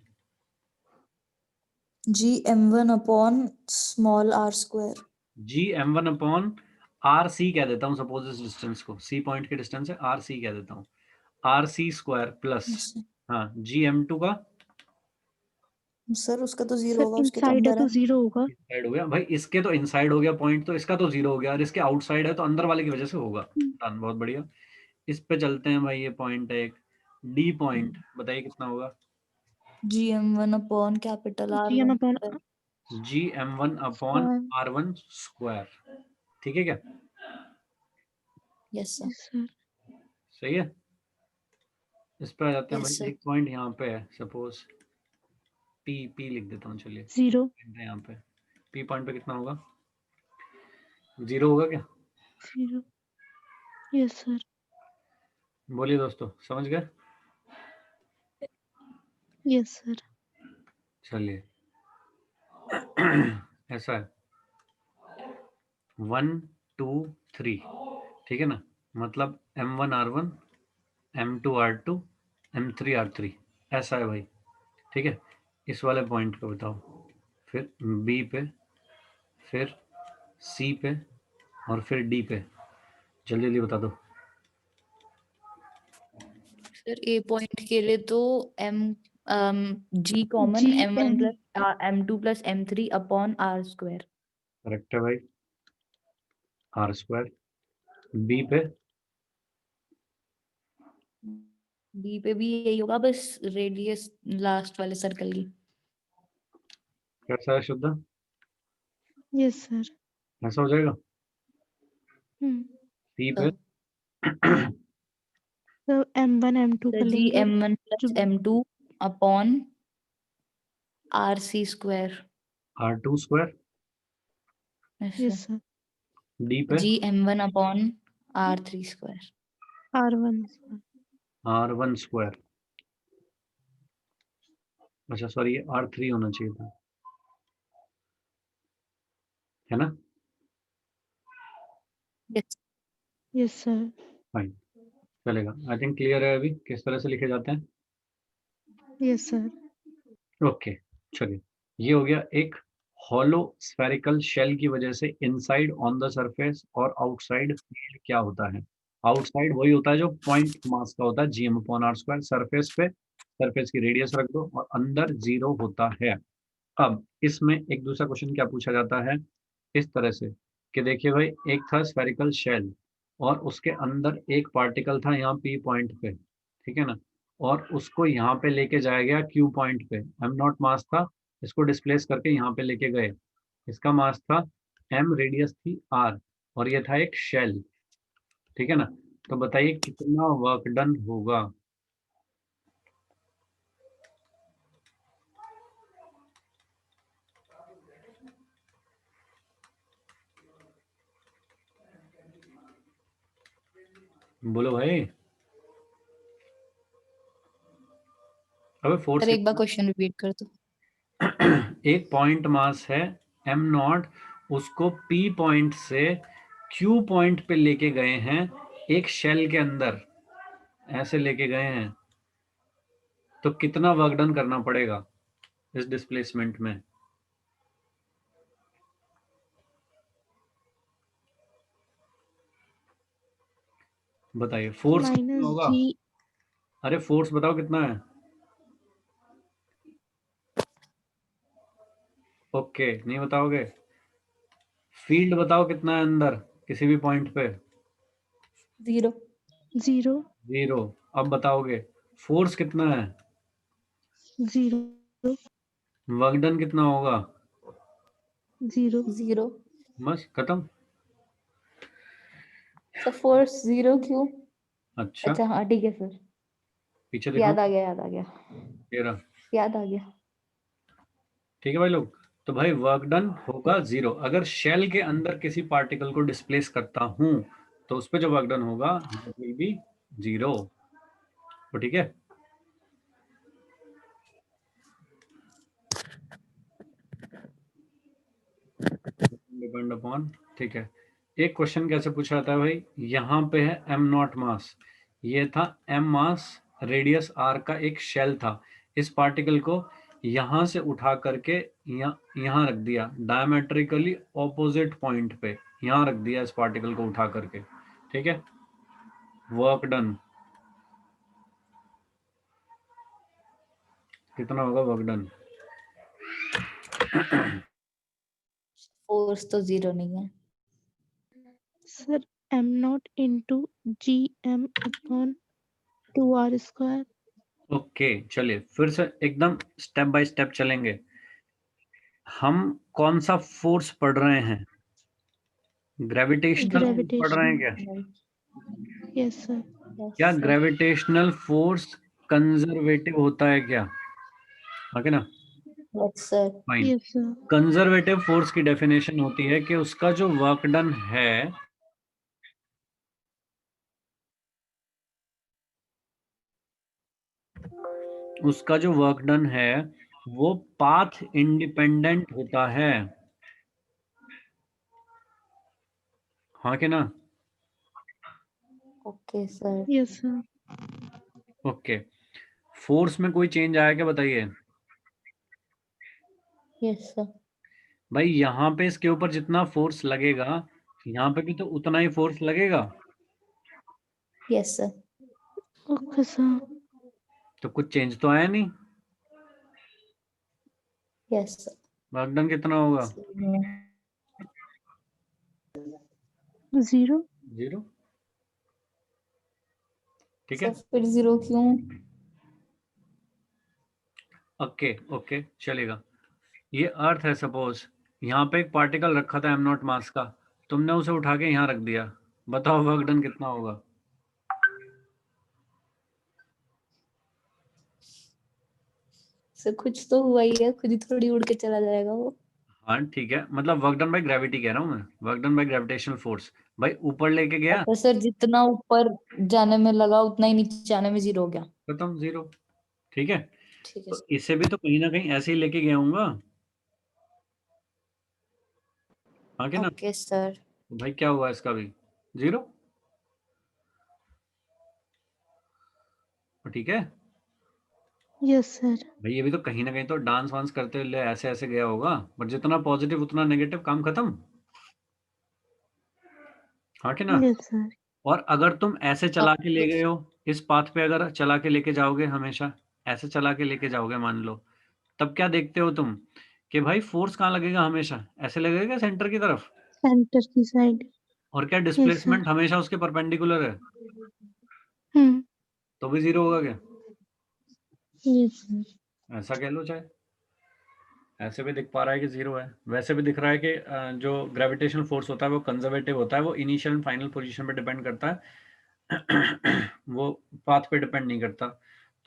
Speaker 2: GM1 upon small r square.
Speaker 1: G m1 upon R C कह देता हूँ, सपोज इस डिस्टेंस को, सी पॉइंट की डिस्टेंस है, आर सी कह देता हूँ, R C square plus,
Speaker 2: yes sir.
Speaker 1: हाँ जी m2 का
Speaker 2: सर उसका तो जीरो
Speaker 3: Sir,
Speaker 2: होगा, उसके तो
Speaker 3: inside है
Speaker 2: अंदर
Speaker 3: तो
Speaker 2: है।
Speaker 3: zero होगा.
Speaker 1: इनसाइड हो गया भाई, इसके तो इनसाइड हो गया पॉइंट, तो इसका तो जीरो हो गया, और इसके आउटसाइड है तो अंदर वाले की वजह से होगा।
Speaker 3: Hmm.
Speaker 1: डन, बहुत बढ़िया। इस पे चलते हैं भाई, ये पॉइंट है एक डी पॉइंट, बताइए कितना होगा?
Speaker 2: GM1 upon capital
Speaker 3: GM
Speaker 2: R1
Speaker 3: upon
Speaker 2: square.
Speaker 1: G m1 upon
Speaker 3: square.
Speaker 1: r1 square, ठीक है क्या?
Speaker 2: Yes sir.
Speaker 3: Yes, sir.
Speaker 1: सही है। इस पे आ जाते हैं
Speaker 2: यस
Speaker 1: भाई,
Speaker 2: सर।
Speaker 1: एक पॉइंट यहाँ पे है, सपोज पी, पी लिख देता हूँ, चलिए
Speaker 3: Zero.
Speaker 1: पॉइंट है यहाँ पे, पी पॉइंट पे कितना होगा? जीरो होगा क्या?
Speaker 3: Zero. Yes, sir.
Speaker 1: बोलिए दोस्तों, समझ गए?
Speaker 3: Yes, sir.
Speaker 1: चलिए ऐसा है 1 2 3, ठीक है ना, मतलब M1 R1 M2 R2 M3 R3 ऐसा है भाई, ठीक है। इस वाले पॉइंट पे बताओ, फिर B पे, फिर C पे और फिर D पे, जल्दी जल्दी बता दो।
Speaker 2: सर ए पॉइंट के लिए तो g common
Speaker 3: G
Speaker 2: M1
Speaker 3: M
Speaker 2: plus M2 plus M3 upon R square.
Speaker 1: Correct है भाई, R स्क्वायर। B पे
Speaker 2: बी पे भी यही होगा, बस रेडियस लास्ट वाले सर्कल की।
Speaker 1: कैसा है शुद्ध,
Speaker 3: yes sir.
Speaker 1: ऐसा हो जाएगा।
Speaker 3: हम्म
Speaker 1: C पे
Speaker 3: तो M1 M2
Speaker 2: तो
Speaker 3: का
Speaker 2: जी
Speaker 3: लेंगे
Speaker 2: M1
Speaker 3: जो
Speaker 2: plus M2 upon RC square.
Speaker 1: R2 square.
Speaker 2: ऐसा
Speaker 3: yes sir.
Speaker 1: D पे
Speaker 2: जी M1 upon R3 square.
Speaker 3: R1 sir.
Speaker 1: R1 square. अच्छा सॉरी, ये R3 होना चाहिए था, है ना।
Speaker 2: Yes.
Speaker 3: yes sir.
Speaker 1: फाइन, चलेगा। आई थिंक क्लियर है अभी किस तरह से लिखे जाते हैं।
Speaker 3: yes sir.
Speaker 1: ओके, चलिए, ये हो गया एक हॉलो स्फेरिकल शेल की वजह से इनसाइड ऑन द सरफेस और आउटसाइड फील्ड क्या होता है। आउटसाइड वही होता है जो पॉइंट मास का होता है, GM/R स्क्वायर। सरफेस पे सरफेस की रेडियस रख दो और अंदर 0 होता है। अब इसमें एक दूसरा क्वेश्चन क्या पूछा जाता है, इस तरह से कि देखिए भाई, एक था स्फेरिकल शेल और उसके अंदर एक पार्टिकल था यहाँ P पॉइंट पे, ठीक है ना, और उसको यहाँ पे लेके जाया गया Q पॉइंट पे। M नॉट मास था, इसको डिस्प्लेस करके यहाँ पे लेके गए, इसका मास था M, रेडियस थी R, और ये था एक शेल, ठीक है ना। तो बताइए कितना वर्क डन होगा। बोलो भाई। अबे फोर्स
Speaker 2: सर एक बार क्वेश्चन रिपीट कर दो।
Speaker 1: एक पॉइंट मास है M नॉट, उसको P पॉइंट से Q पॉइंट पे लेके गए हैं एक शेल के अंदर, ऐसे लेके गए हैं, तो कितना वर्क डन करना पड़ेगा इस डिस्प्लेसमेंट में। बताइए फोर्स कितना
Speaker 3: minus
Speaker 1: होगा।
Speaker 3: G
Speaker 1: अरे फोर्स बताओ कितना है। ओके, नहीं बताओगे। फील्ड बताओ कितना है अंदर किसी भी पॉइंट पे।
Speaker 2: 0।
Speaker 3: 0
Speaker 1: 0। अब बताओगे फोर्स कितना है,
Speaker 3: 0
Speaker 1: वर्क डन कितना होगा।
Speaker 3: 0
Speaker 2: 0।
Speaker 1: बस खत्म।
Speaker 2: सर फोर्स 0 क्यों?
Speaker 1: अच्छा,
Speaker 2: अच्छा हाँ ठीक है सर,
Speaker 1: पीछे दिखाओ,
Speaker 2: याद आ गया, याद आ गया,
Speaker 1: ये रहा।
Speaker 2: याद आ गया।
Speaker 1: ठीक है भाई लोग, तो भाई वर्क डन होगा 0। अगर शेल के अंदर किसी पार्टिकल को डिस्प्लेस करता हूं तो उस पर जो वर्क डन होगा दैट विल बी 0। तो ठीक है, डिपेंड अपॉन, ठीक है। एक क्वेश्चन कैसे पूछा जाता है भाई, यहाँ पे है M नॉट मास, ये था M मास, रेडियस R का एक शेल था, इस पार्टिकल को यहाँ से उठा करके यहाँ रख दिया डायमेट्रिकली ऑपोजिट पॉइंट पे, यहाँ रख दिया इस पार्टिकल को उठा करके, ठीक है। वर्क डन कितना होगा वर्क डन।
Speaker 2: फोर्स तो 0 नहीं है।
Speaker 3: sir M naught into G M upon 2R square.
Speaker 1: Okay, चलिए फिर से एकदम स्टेप बाय स्टेप चलेंगे। हम कौन सा फोर्स पढ़ रहे हैं, ग्रेविटेशनल पढ़ रहे हैं
Speaker 3: Gravitation.
Speaker 1: क्या।
Speaker 3: Yes sir.
Speaker 1: क्या
Speaker 2: सर
Speaker 1: ग्रेविटेशनल फोर्स कंजर्वेटिव होता है क्या, ओके ना।
Speaker 2: Yes sir.
Speaker 1: Fine,
Speaker 3: Yes sir.
Speaker 1: Conservative force की डेफिनेशन होती है कि उसका जो वर्क डन है उसका जो वर्क डन है वो पाथ इंडिपेंडेंट होता है, हाँ कि ना?
Speaker 2: Okay sir.
Speaker 3: Yes, sir.
Speaker 1: Okay, force में कोई चेंज आया क्या बताइए?
Speaker 2: Yes sir.
Speaker 1: भाई यहाँ पे इसके ऊपर जितना फोर्स लगेगा यहाँ पे भी तो उतना ही फोर्स लगेगा,
Speaker 2: यस सर।
Speaker 3: Okay, sir.
Speaker 1: तो कुछ चेंज तो आया नहीं।
Speaker 2: Yes sir.
Speaker 1: वर्क डन कितना होगा?
Speaker 3: 0.
Speaker 1: 0। ठीक
Speaker 2: सर
Speaker 1: है,
Speaker 2: फिर 0 क्यों?
Speaker 1: ओके ओके चलेगा। ये अर्थ है, सपोज यहाँ पे एक पार्टिकल रखा था m0 मास का, तुमने उसे उठा के यहाँ रख दिया, बताओ वर्क डन कितना होगा?
Speaker 2: सर कुछ तो हुआ ही है, खुद ही थोड़ी उड़ के चला जाएगा वो।
Speaker 1: हाँ ठीक है, मतलब वर्क डन बाय ग्रेविटी कह रहा हूँ मैं, work done by gravitational force. भाई ऊपर लेके गया,
Speaker 2: तो सर जितना ऊपर जाने में लगा उतना ही नीचे जाने में 0 हो गया।
Speaker 1: खत्म, 0। ठीक है,
Speaker 2: ठीक है
Speaker 1: तो
Speaker 2: सर।
Speaker 1: इसे भी तो कहीं ना कहीं ऐसे ही लेके गया हूँगा, हाँ कि ना?
Speaker 2: Okay sir.
Speaker 1: तो भाई क्या हुआ इसका भी? 0। ठीक है
Speaker 3: Yes, sir.
Speaker 1: भाई, ये भी तो कहीं ना कहीं तो डांस वांस करते हुए ऐसे ऐसे गया होगा, पर जितना पॉजिटिव उतना नेगेटिव, काम खत्म, हाँ कि ना?
Speaker 3: Yes, sir.
Speaker 1: और अगर तुम ऐसे चला के ले
Speaker 2: ओके।
Speaker 1: गए हो, इस पाथ पे अगर चला के लेके जाओगे, हमेशा ऐसे चला के लेके जाओगे मान लो, तब क्या देखते हो तुम कि भाई फोर्स कहाँ लगेगा? हमेशा ऐसे लगेगा सेंटर की तरफ,
Speaker 3: Center की side.
Speaker 1: और क्या
Speaker 3: Yes, sir.
Speaker 1: डिस्प्लेसमेंट हमेशा उसके परपेंडिकुलर है,
Speaker 3: Hmm.
Speaker 1: तो भी 0 होगा क्या?
Speaker 3: Yes, sir.
Speaker 1: ऐसा कह लो, चाहे ऐसे भी दिख पा रहा है कि 0 है, वैसे भी दिख रहा है कि जो ग्रेविटेशनल फोर्स होता है वो कंजर्वेटिव होता है, वो इनिशियल एंड फाइनल पोजीशन पे डिपेंड करता है वो पाथ पे डिपेंड नहीं करता।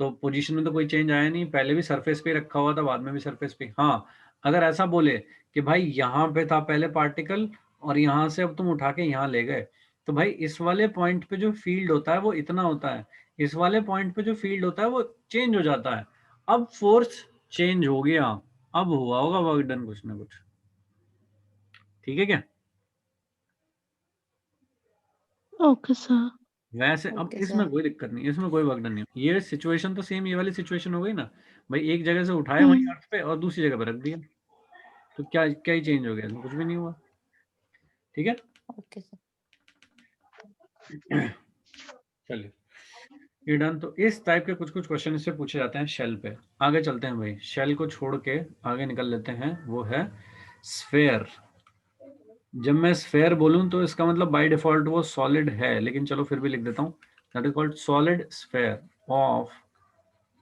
Speaker 1: तो पोजीशन में तो कोई चेंज आया नहीं, पहले भी सरफेस पे रखा हुआ था, बाद में भी सरफेस पे। हाँ, अगर ऐसा बोले कि भाई यहाँ पे था पहले पार्टिकल और यहाँ से अब तुम उठा के यहाँ ले गए, तो भाई इस वाले पॉइंट पे जो फील्ड होता है वो इतना होता है, इस वाले पॉइंट पे जो फील्ड होता है वो चेंज हो जाता है। अब फोर्स चेंज हो गया, अब हुआ होगा वर्क डन कुछ ना कुछ, ठीक है क्या?
Speaker 3: Okay, sir.
Speaker 1: वैसे अब
Speaker 2: ओके
Speaker 1: इसमें
Speaker 2: सर।
Speaker 1: कोई दिक्कत नहीं, इसमें कोई वर्क डन नहीं, ये सिचुएशन तो सेम, ये वाली सिचुएशन हो गई ना भाई, एक जगह से उठाया वहीं
Speaker 3: Hmm.
Speaker 1: अर्थ पे और दूसरी जगह पे रख दिया, तो क्या क्या ही चेंज हो गया? इसमें कुछ भी नहीं हुआ, ठीक है।
Speaker 2: Okay sir.
Speaker 1: चलिए, ये डन। तो इस टाइप के कुछ कुछ क्वेश्चन इससे पूछे जाते हैं शेल पे। आगे चलते हैं भाई, शेल को छोड़ के आगे निकल लेते हैं, वो है स्फेयर। जब मैं स्फेयर बोलूं तो इसका मतलब बाय डिफॉल्ट वो सॉलिड है, लेकिन चलो फिर भी लिख देता हूं, that is called solid sphere of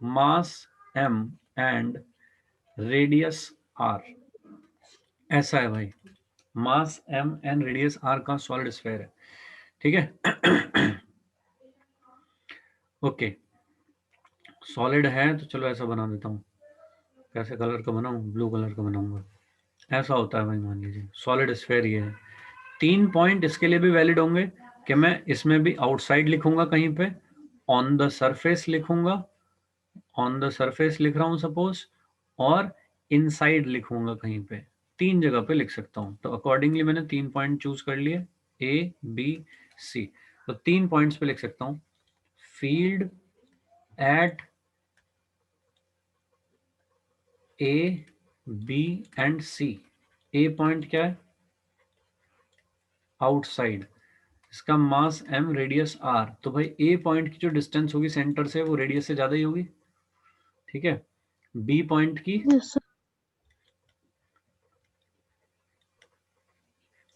Speaker 1: mass m and radius r। ऐसा है भाई, मास m एंड रेडियस r का सॉलिड स्फेयर है, ठीक है। ओके, सॉलिड है तो चलो ऐसा बना देता हूँ, कैसे कलर का बनाऊं? ब्लू कलर का बनाऊंगा। ऐसा होता है भाई, मान लीजिए सॉलिड स्फेयर ये है। 3 पॉइंट इसके लिए भी वैलिड होंगे कि मैं इसमें भी आउटसाइड लिखूंगा कहीं पे, ऑन द सरफेस लिखूंगा, ऑन द सरफेस लिख रहा हूं सपोज, और इनसाइड लिखूंगा कहीं पे, 3 जगह पे लिख सकता हूं। तो अकॉर्डिंगली मैंने 3 पॉइंट चूज कर लिए, ए बी सी। तो 3 पॉइंट्स पे लिख सकता हूं, field at A B and C. A point क्या है? आउटसाइड, इसका मास m, रेडियस r, तो भाई ए पॉइंट की जो डिस्टेंस होगी सेंटर से वो रेडियस से ज्यादा ही होगी, ठीक है। बी पॉइंट की
Speaker 3: Yes, sir.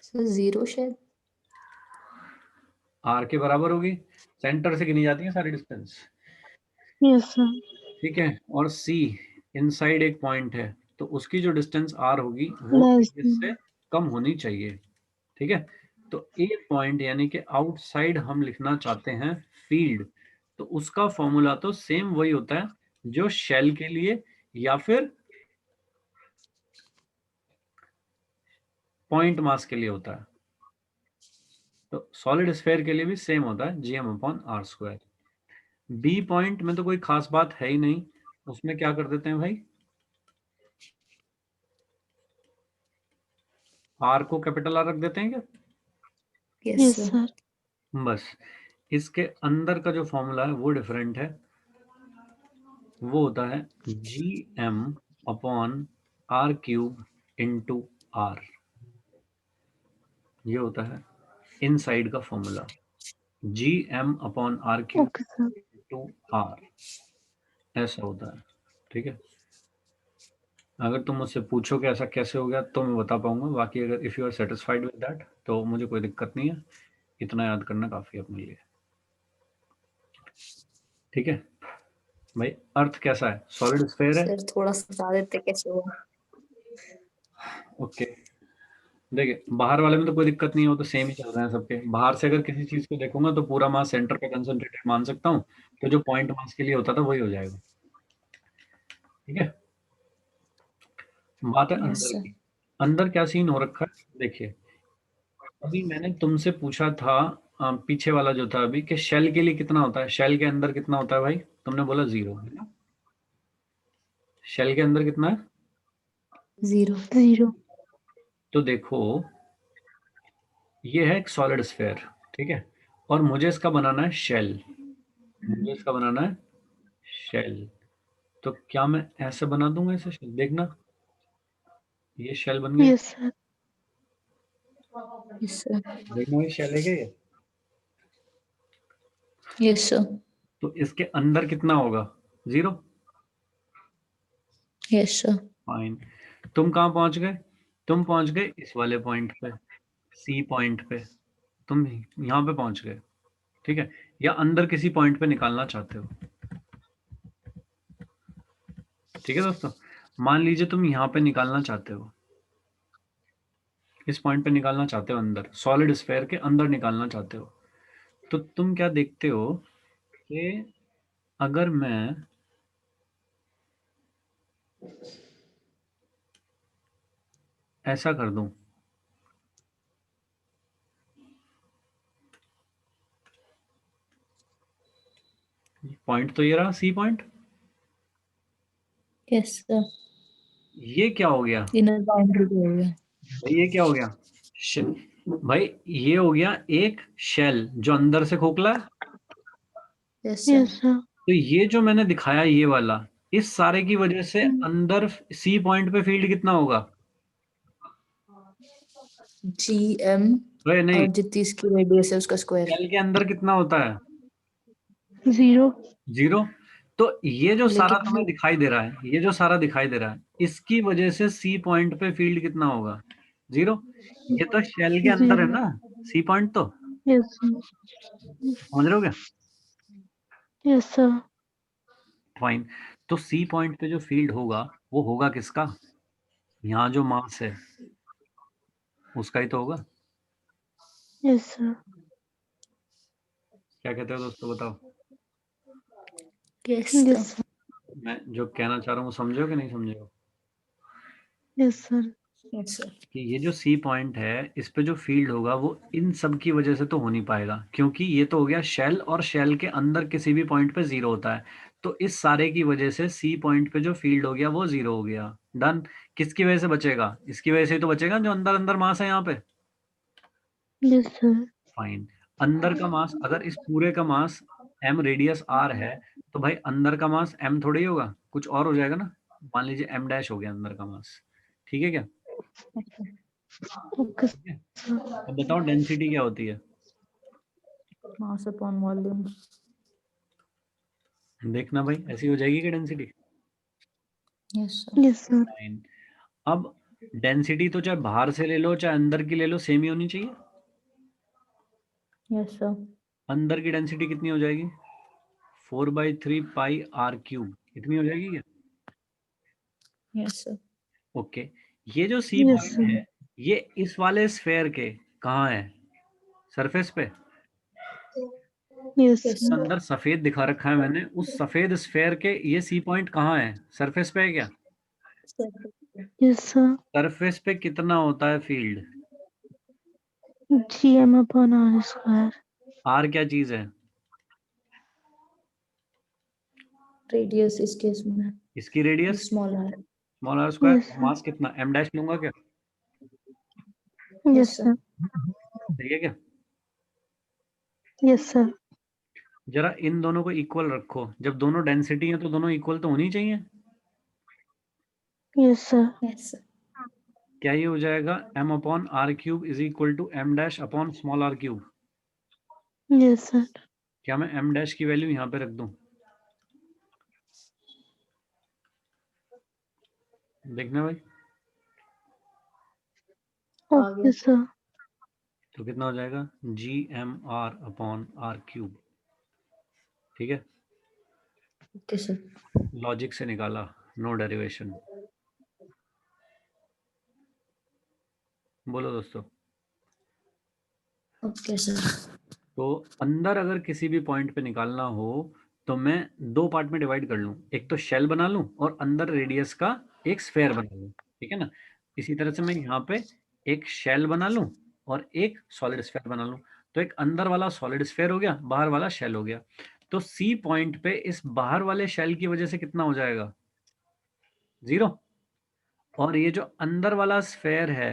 Speaker 2: सर 0 शायद।
Speaker 1: r के बराबर होगी, सेंटर से गिनी जाती है सारी डिस्टेंस,
Speaker 3: Yes, sir.
Speaker 1: ठीक है। और सी इनसाइड एक पॉइंट है, तो उसकी जो डिस्टेंस r होगी वो
Speaker 3: Less
Speaker 1: रेडियस से
Speaker 3: than.
Speaker 1: कम होनी चाहिए, ठीक है। तो ए पॉइंट यानी कि आउटसाइड हम लिखना चाहते हैं फील्ड, तो उसका फॉर्मूला तो सेम वही होता है जो शेल के लिए या फिर पॉइंट मास के लिए होता है। तो सॉलिड स्फेयर के लिए भी सेम होता है, gm/r²। बी पॉइंट में तो कोई खास बात है ही नहीं, उसमें क्या कर देते हैं भाई, आर को कैपिटल आर रख देते हैं क्या?
Speaker 2: Yes,
Speaker 3: Yes,
Speaker 2: sir.
Speaker 3: sir.
Speaker 1: बस इसके अंदर का जो फॉर्मूला है वो डिफरेंट है, वो होता है GM upon R cube into R. ये होता है इनसाइड का formula, GM upon R cube
Speaker 3: Okay, sir.
Speaker 1: Into R, ऐसा होता है। ठीक है, अगर तुम मुझसे पूछो कि ऐसा कैसे हो गया तो मैं बता पाऊंगा, बाकी अगर if you are satisfied with that तो मुझे कोई दिक्कत नहीं है, इतना याद करना काफ़ी है अपने लिए। ठीक है भाई, अर्थ कैसा है? सॉलिड स्फेयर है।
Speaker 2: सर थोड़ा सा बता देते कैसे हुआ।
Speaker 1: ओके, देखिए बाहर वाले में तो कोई दिक्कत नहीं हो, तो सेम ही चल रहे हैं सबके। बाहर से अगर किसी चीज को देखूंगा तो पूरा मास सेंटर पे कंसंट्रेटेड मान सकता हूँ, तो जो पॉइंट मास के लिए होता था वही हो जाएगा। ठीक है, बात है
Speaker 2: Yes,
Speaker 1: अंदर
Speaker 2: sir.
Speaker 1: की। अंदर क्या सीन हो रखा है देखिए, अभी मैंने तुमसे पूछा था पीछे वाला जो था अभी, कि शेल के लिए कितना होता है, शेल के अंदर कितना होता है भाई? तुमने बोला 0 है ना। शेल के अंदर कितना है?
Speaker 2: 0.
Speaker 3: 0.
Speaker 1: तो देखो ये है एक सॉलिड स्फेयर, ठीक है, और मुझे इसका बनाना है शेल, मुझे इसका बनाना है शेल। तो क्या मैं ऐसे बना दूंगा इसे शेल? देखना ये शेल बन गया,
Speaker 3: Yes, sir.
Speaker 2: Yes, sir.
Speaker 1: देखना ये शेल है क्या ये?
Speaker 2: Yes, sir.
Speaker 1: तो इसके अंदर कितना होगा? 0।
Speaker 2: Yes, sir.
Speaker 1: फाइन, तुम कहाँ पहुंच गए? तुम पहुंच गए इस वाले पॉइंट पे, सी पॉइंट पे, तुम यहाँ पे पहुंच गए। ठीक है, या अंदर किसी पॉइंट पे निकालना चाहते हो। ठीक है दोस्तों, मान लीजिए तुम यहाँ पे निकालना चाहते हो, इस पॉइंट पे निकालना चाहते हो, अंदर सॉलिड स्फेयर के अंदर निकालना चाहते हो, तो तुम क्या देखते हो कि अगर मैं ऐसा कर दूं, पॉइंट तो ये रहा सी पॉइंट,
Speaker 2: Yes, sir.
Speaker 1: ये क्या हो गया
Speaker 2: Inner boundary हो गया.
Speaker 1: भाई? ये क्या हो गया? भाई ये हो गया एक शेल जो अंदर से खोखला है।
Speaker 2: Yes, sir.
Speaker 3: Yes, sir.
Speaker 1: तो ये जो मैंने दिखाया ये वाला, इस सारे की वजह से अंदर सी पॉइंट पे फील्ड कितना होगा?
Speaker 2: GM
Speaker 1: भाई नहीं,
Speaker 2: और जितनी इसकी रेडियस है उसका स्क्वायर.
Speaker 1: शेल के अंदर कितना होता है?
Speaker 3: 0.
Speaker 1: 0। तो ये जो सारा
Speaker 2: लेकिन
Speaker 1: तुम्हें दिखाई दे रहा है, ये जो सारा दिखाई दे रहा है, इसकी वजह से सी पॉइंट पे फील्ड कितना होगा? 0। ये तो शेल के अंदर है
Speaker 3: 0.
Speaker 1: ना सी पॉइंट, तो
Speaker 3: Yes, sir.
Speaker 1: समझ रहे हो क्या?
Speaker 3: Yes, sir.
Speaker 1: फाइन, तो सी पॉइंट पे जो फील्ड होगा वो होगा किसका? यहाँ जो मास है उसका ही तो होगा।
Speaker 3: Yes, sir.
Speaker 1: क्या कहते हो दोस्तों, बताओ।
Speaker 2: yes,
Speaker 3: Yes,
Speaker 2: sir.
Speaker 3: sir.
Speaker 1: मैं जो कहना चाह रहा हूँ समझे हो कि नहीं समझे हो?
Speaker 3: Yes, sir.
Speaker 2: Yes, sir.
Speaker 1: कि ये जो सी पॉइंट है इस पे जो फील्ड होगा वो इन सब की वजह से तो हो नहीं पाएगा, क्योंकि ये तो हो गया शेल, और शेल के अंदर किसी भी पॉइंट पे 0 होता है। तो इस सारे की वजह से सी पॉइंट पे जो फील्ड हो गया वो 0 हो गया। डन। किसकी वजह से बचेगा? इसकी वजह से ही तो बचेगा जो अंदर अंदर मास है यहाँ पे।
Speaker 3: Yes, sir.
Speaker 1: फाइन, अंदर का मास, अगर इस पूरे का मास m रेडियस r है, तो भाई अंदर का मास m थोड़ी ही होगा, कुछ और हो जाएगा ना। मान लीजिए m डैश हो गया अंदर का मास। ठीक है क्या?
Speaker 3: Okay,
Speaker 1: ठीक है,
Speaker 3: sir.
Speaker 1: अब बताओ डेंसिटी क्या होती है?
Speaker 2: Mass upon volume.
Speaker 1: देखना भाई, ऐसी हो जाएगी कि density.
Speaker 2: Yes, sir.
Speaker 3: Yes, sir.
Speaker 1: Fine, अब डेंसिटी तो चाहे बाहर से ले लो चाहे अंदर की ले लो, सेम ही होनी चाहिए।
Speaker 2: Yes, sir.
Speaker 1: अंदर की डेंसिटी कितनी हो जाएगी? 4/3 पाई r क्यूब, इतनी हो जाएगी क्या?
Speaker 2: Yes, sir.
Speaker 1: ओके, ये जो सी
Speaker 3: Yes,
Speaker 1: पॉइंट
Speaker 3: sir.
Speaker 1: है ये इस वाले स्फेयर के कहाँ है? सरफेस पे।
Speaker 3: Yes,
Speaker 2: Yes,
Speaker 3: sir.
Speaker 2: sir.
Speaker 1: अंदर सफेद दिखा रखा है मैंने, उस सफेद स्फेयर के ये सी पॉइंट कहाँ है? सरफेस पे है क्या?
Speaker 3: Yes, sir.
Speaker 1: सरफेस पे कितना होता है field?
Speaker 3: GM upon R square.
Speaker 1: R क्या चीज है?
Speaker 2: Radius इस केस में
Speaker 1: इसकी radius
Speaker 2: small r.
Speaker 1: Small R square.
Speaker 3: Yes, sir.
Speaker 1: Mass कितना? m डैश लूंगा क्या?
Speaker 3: Yes, sir.
Speaker 1: ठीक है क्या?
Speaker 3: Yes, sir.
Speaker 1: जरा इन दोनों को इक्वल रखो, जब दोनों डेंसिटी है तो दोनों इक्वल तो होनी चाहिए।
Speaker 3: Yes, sir.
Speaker 2: Yes, sir.
Speaker 1: क्या ये हो जाएगा m upon R cube is equal to m dash upon small r cube?
Speaker 3: Yes, sir.
Speaker 1: क्या मैं m डैश की वैल्यू यहाँ पे रख दूं? देखना भाई,
Speaker 3: Okay, sir.
Speaker 1: तो कितना हो जाएगा gmr अपॉन r क्यूब। ठीक है,
Speaker 2: Okay, sir.
Speaker 1: लॉजिक से निकाला, नो डेरिवेशन। बोलो दोस्तों।
Speaker 2: Okay, sir.
Speaker 1: तो अंदर अगर किसी भी पॉइंट पे निकालना हो तो मैं दो पार्ट में डिवाइड कर लूं, एक तो शेल बना लूं और अंदर रेडियस का एक स्फेयर बना लूं। ठीक है ना? इसी तरह से मैं यहाँ पे एक शेल बना लूं और एक सॉलिड स्फेयर बना लूं, तो एक अंदर वाला सॉलिड स्फेयर हो गया, बाहर वाला शेल हो गया। तो सी पॉइंट पे इस बाहर वाले शेल की वजह से कितना हो जाएगा? 0। और ये जो अंदर वाला स्फेयर है,